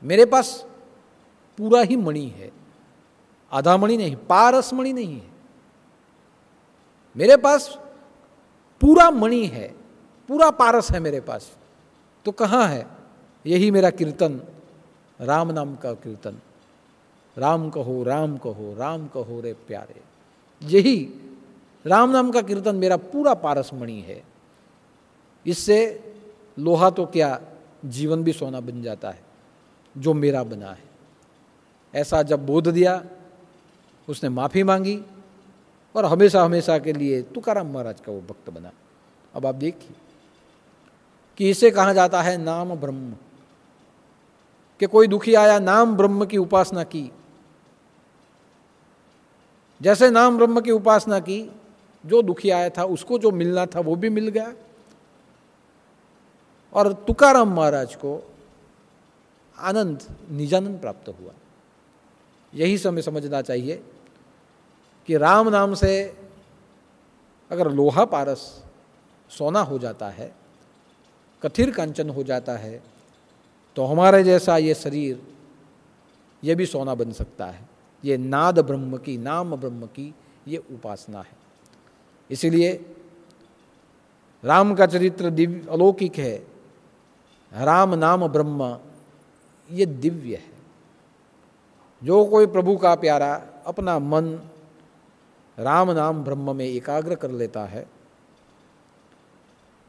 मेरे पास पूरा ही मणि है, आधा मणि नहीं, पा रसमणि नहीं है, मेरे पास पूरा मणि है, पूरा पारस है मेरे पास। तो कहाँ है? यही मेरा कीर्तन, राम नाम का कीर्तन। राम कहो राम कहो राम कहो रे प्यारे, यही राम नाम का कीर्तन मेरा पूरा पारसमणि है। इससे लोहा तो क्या, जीवन भी सोना बन जाता है जो मेरा बना है। ऐसा जब बोध दिया, उसने माफ़ी मांगी और हमेशा हमेशा के लिए तुकाराम महाराज का वो भक्त बना। अब आप देखिए कि इसे कहा जाता है नाम ब्रह्म, कि कोई दुखी आया, नाम ब्रह्म की उपासना की। जैसे नाम ब्रह्म की उपासना की, जो दुखी आया था उसको जो मिलना था वो भी मिल गया, और तुकाराम महाराज को आनंद, निजानंद प्राप्त हुआ। यही समय समझना चाहिए कि राम नाम से अगर लोहा पारस सोना हो जाता है, कथिर कांचन हो जाता है, तो हमारे जैसा ये शरीर ये भी सोना बन सकता है। ये नाद ब्रह्म की, नाम ब्रह्म की ये उपासना है। इसीलिए राम का चरित्र दिव्य अलौकिक है। राम नाम ब्रह्म, ये दिव्य है। जो कोई प्रभु का प्यारा अपना मन राम नाम ब्रह्म में एकाग्र कर लेता है,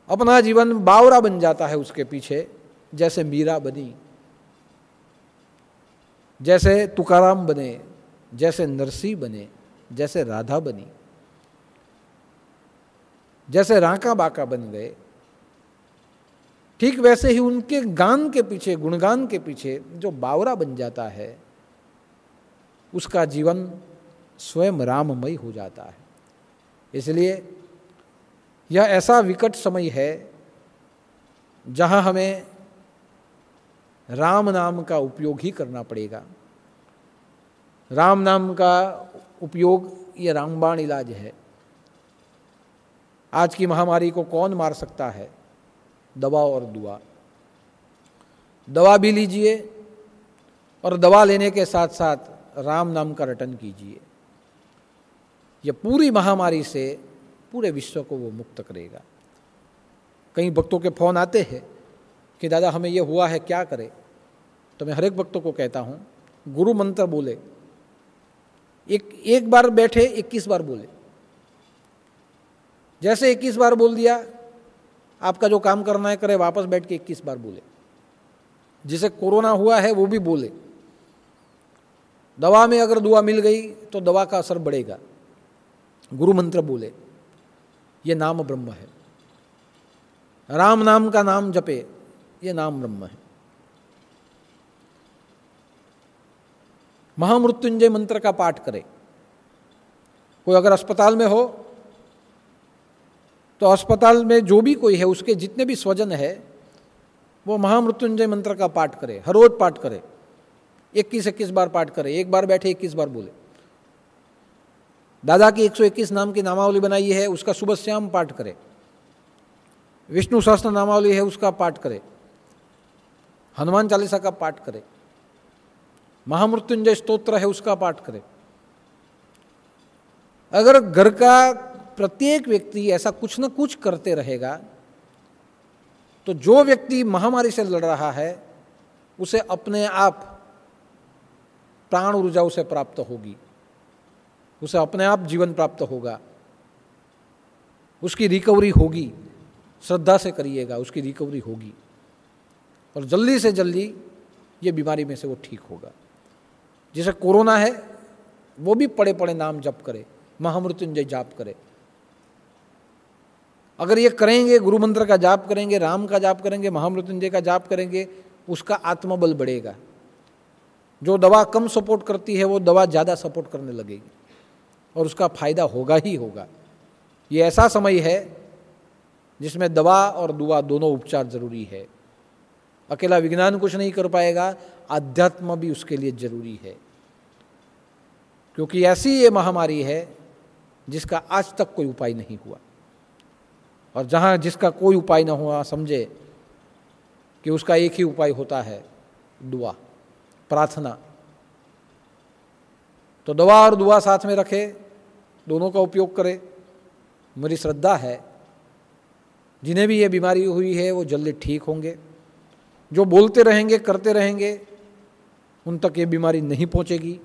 अपना जीवन बावरा बन जाता है उसके पीछे, जैसे मीरा बनी, जैसे तुकाराम बने, जैसे नरसिंह बने, जैसे राधा बनी, जैसे राका बाका बन गए, ठीक वैसे ही उनके गान के पीछे, गुणगान के पीछे जो बावरा बन जाता है, उसका जीवन स्वयं राममय हो जाता है। इसलिए यह ऐसा विकट समय है जहां हमें राम नाम का उपयोग ही करना पड़ेगा। राम नाम का उपयोग ये रामबाण इलाज है। आज की महामारी को कौन मार सकता है? दवा और दुआ। दवा भी लीजिए और दवा लेने के साथ साथ राम नाम का रटन कीजिए। यह पूरी महामारी से पूरे विश्व को वो मुक्त करेगा। कई भक्तों के फोन आते हैं कि दादा हमें ये हुआ है, क्या करें? तो मैं हर एक भक्तों को कहता हूँ, गुरु मंत्र बोले, एक बार बैठे 21 बार बोले। जैसे 21 बार बोल दिया, आपका जो काम करना है करे, वापस बैठ के 21 बार बोले। जिसे कोरोना हुआ है वो भी बोले। दवा में अगर दुआ मिल गई तो दवा का असर बढ़ेगा। गुरु मंत्र बोले, ये नाम ब्रह्म है। राम नाम का नाम जपे, ये नाम ब्रह्म है। महामृत्युंजय मंत्र का पाठ करे। कोई अगर अस्पताल में हो तो अस्पताल में जो भी कोई है, उसके जितने भी स्वजन है, वो महामृत्युंजय मंत्र का पाठ करे, हर रोज पाठ करे, 21 बार पाठ करे। एक बार बैठे 21 बार बोले। दादा की 121 नाम की नामावली बनाई है, उसका सुबह शाम पाठ करे। विष्णु सहस्त्र नामावली है, उसका पाठ करे। हनुमान चालीसा का पाठ करे। महामृत्युंजय स्तोत्र है, उसका पाठ करे। अगर घर का प्रत्येक व्यक्ति ऐसा कुछ न कुछ करते रहेगा तो जो व्यक्ति महामारी से लड़ रहा है उसे अपने आप प्राण ऊर्जा उसे प्राप्त होगी, उसे अपने आप जीवन प्राप्त होगा, उसकी रिकवरी होगी। श्रद्धा से करिएगा, उसकी रिकवरी होगी और जल्दी से जल्दी ये बीमारी में से वो ठीक होगा। जिसे कोरोना है वो भी पड़े पड़े नाम जप करे, महामृत्युंजय जाप करे। अगर ये करेंगे, गुरु मंत्र का जाप करेंगे, राम का जाप करेंगे, महामृत्युंजय का जाप करेंगे, उसका आत्मबल बढ़ेगा। जो दवा कम सपोर्ट करती है वो दवा ज़्यादा सपोर्ट करने लगेगी और उसका फायदा होगा ही होगा। ये ऐसा समय है जिसमें दवा और दुआ दोनों उपचार जरूरी है। अकेला विज्ञान कुछ नहीं कर पाएगा, आध्यात्म भी उसके लिए जरूरी है। क्योंकि ऐसी ये महामारी है जिसका आज तक कोई उपाय नहीं हुआ, और जहाँ जिसका कोई उपाय न हुआ, समझे कि उसका एक ही उपाय होता है, दुआ, प्रार्थना। तो दवा और दुआ साथ में रखे, दोनों का उपयोग करे। मेरी श्रद्धा है जिन्हें भी ये बीमारी हुई है वो जल्दी ठीक होंगे। जो बोलते रहेंगे, करते रहेंगे, उन तक ये बीमारी नहीं पहुंचेगी।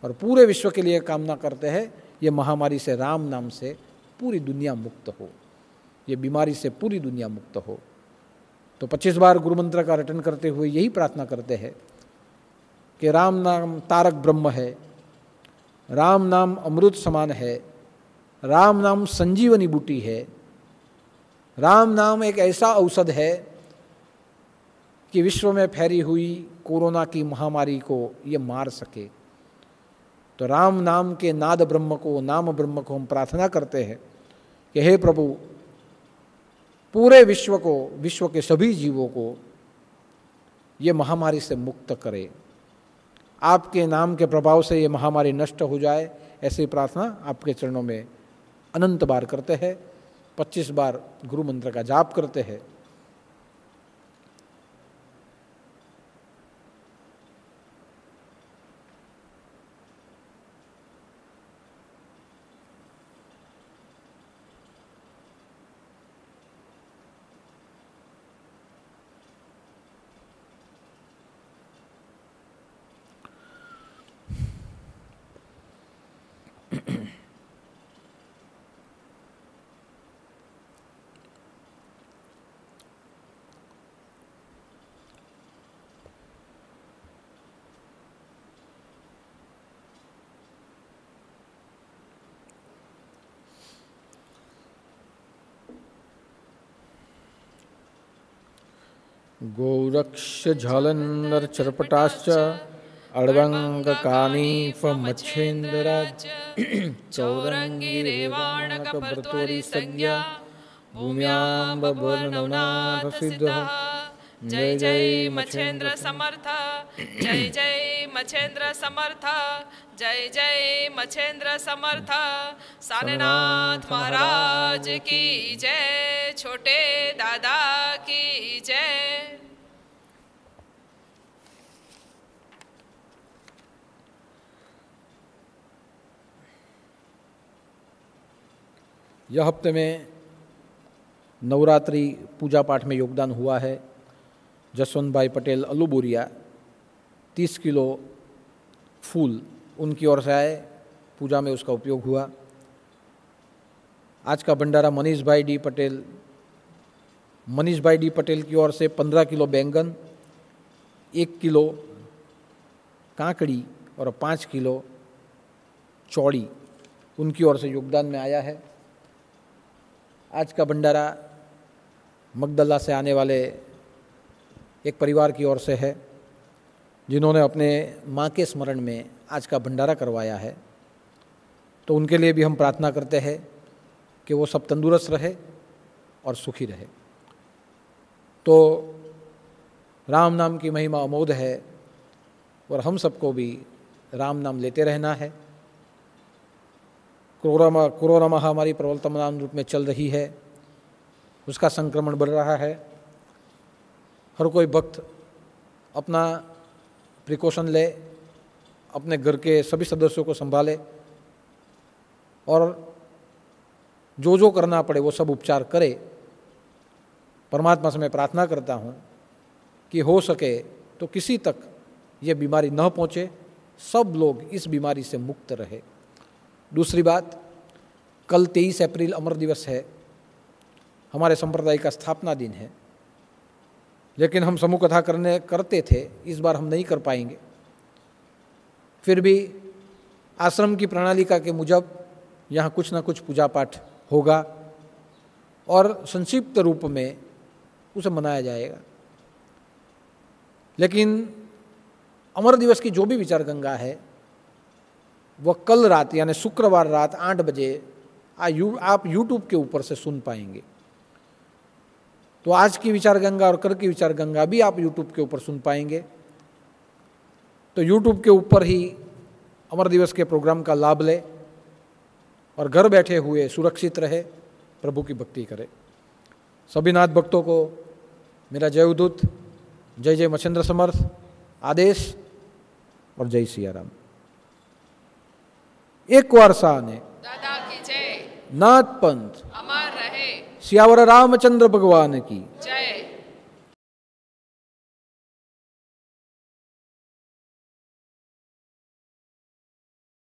और पूरे विश्व के लिए कामना करते हैं ये महामारी से, राम नाम से पूरी दुनिया मुक्त हो, ये बीमारी से पूरी दुनिया मुक्त हो। तो 25 बार गुरु मंत्र का रटन करते हुए यही प्रार्थना करते हैं कि राम नाम तारक ब्रह्म है, राम नाम अमृत समान है, राम नाम संजीवनी बूटी है, राम नाम एक ऐसा औषध है कि विश्व में फैली हुई कोरोना की महामारी को ये मार सके। तो राम नाम के नाद ब्रह्म को, नाम ब्रह्म को हम प्रार्थना करते हैं कि हे प्रभु, पूरे विश्व को, विश्व के सभी जीवों को ये महामारी से मुक्त करे। आपके नाम के प्रभाव से ये महामारी नष्ट हो जाए, ऐसी प्रार्थना आपके चरणों में अनंत बार करते हैं। 25 बार गुरु मंत्र का जाप करते हैं। गोरक्ष झालंधर चरपटाश्च अड़वंगकानीफमच्छेन्द्राज चौरंगी रेवाणक भर्तोरी संज्ञा भूम्याम्ब वर्णनाभसिद्धः जय जय मच्छेन्द्र समर्थ जय जय मच्छेन्द्र समर्थ जय जय मच्छेन्द्र समर्थ सारनाथ महाराज की जय छोटे दादा की जय। यह हफ्ते में नवरात्रि पूजा पाठ में योगदान हुआ है जसवंत भाई पटेल अलूबुरिया। 30 किलो फूल उनकी ओर से आए, पूजा में उसका उपयोग हुआ। आज का भंडारा मनीष भाई डी पटेल की ओर से 15 किलो बैंगन, 1 किलो काकड़ी और 5 किलो चौड़ी उनकी ओर से योगदान में आया है। आज का भंडारा मगदला से आने वाले एक परिवार की ओर से है जिन्होंने अपने माँ के स्मरण में आज का भंडारा करवाया है, तो उनके लिए भी हम प्रार्थना करते हैं कि वो सब तंदुरुस्त रहे और सुखी रहे। तो राम नाम की महिमा अमोघ है और हम सबको भी राम नाम लेते रहना है। कोरोना महामारी प्रवर्तमान रूप में चल रही है, उसका संक्रमण बढ़ रहा है। हर कोई भक्त अपना प्रिकॉशन ले, अपने घर के सभी सदस्यों को संभाले और जो करना पड़े वो सब उपचार करे। परमात्मा से मैं प्रार्थना करता हूँ कि हो सके तो किसी तक ये बीमारी न पहुँचे, सब लोग इस बीमारी से मुक्त रहे। दूसरी बात, कल 23 अप्रैल अमर दिवस है, हमारे संप्रदाय का स्थापना दिन है, लेकिन हम समूह कथा करते थे, इस बार हम नहीं कर पाएंगे। फिर भी आश्रम की प्रणालिका के मुजब यहाँ कुछ ना कुछ पूजा पाठ होगा और संक्षिप्त रूप में उसे मनाया जाएगा। लेकिन अमर दिवस की जो भी विचार गंगा है वह कल रात यानी शुक्रवार रात 8 बजे आप YouTube के ऊपर से सुन पाएंगे। तो आज की विचार गंगा और कल की विचार गंगा भी आप YouTube के ऊपर सुन पाएंगे। तो YouTube के ऊपर ही अमर दिवस के प्रोग्राम का लाभ ले और घर बैठे हुए सुरक्षित रहे, प्रभु की भक्ति करे। सभी नाथ भक्तों को मेरा जय उदूत, जय जय मच्छेन्द्र समर्थ आदेश और जय सिया राम। एक वारसा ने दादा की जय, नाथ पंथ अमर रहे, सियावर रामचंद्र भगवान की जय।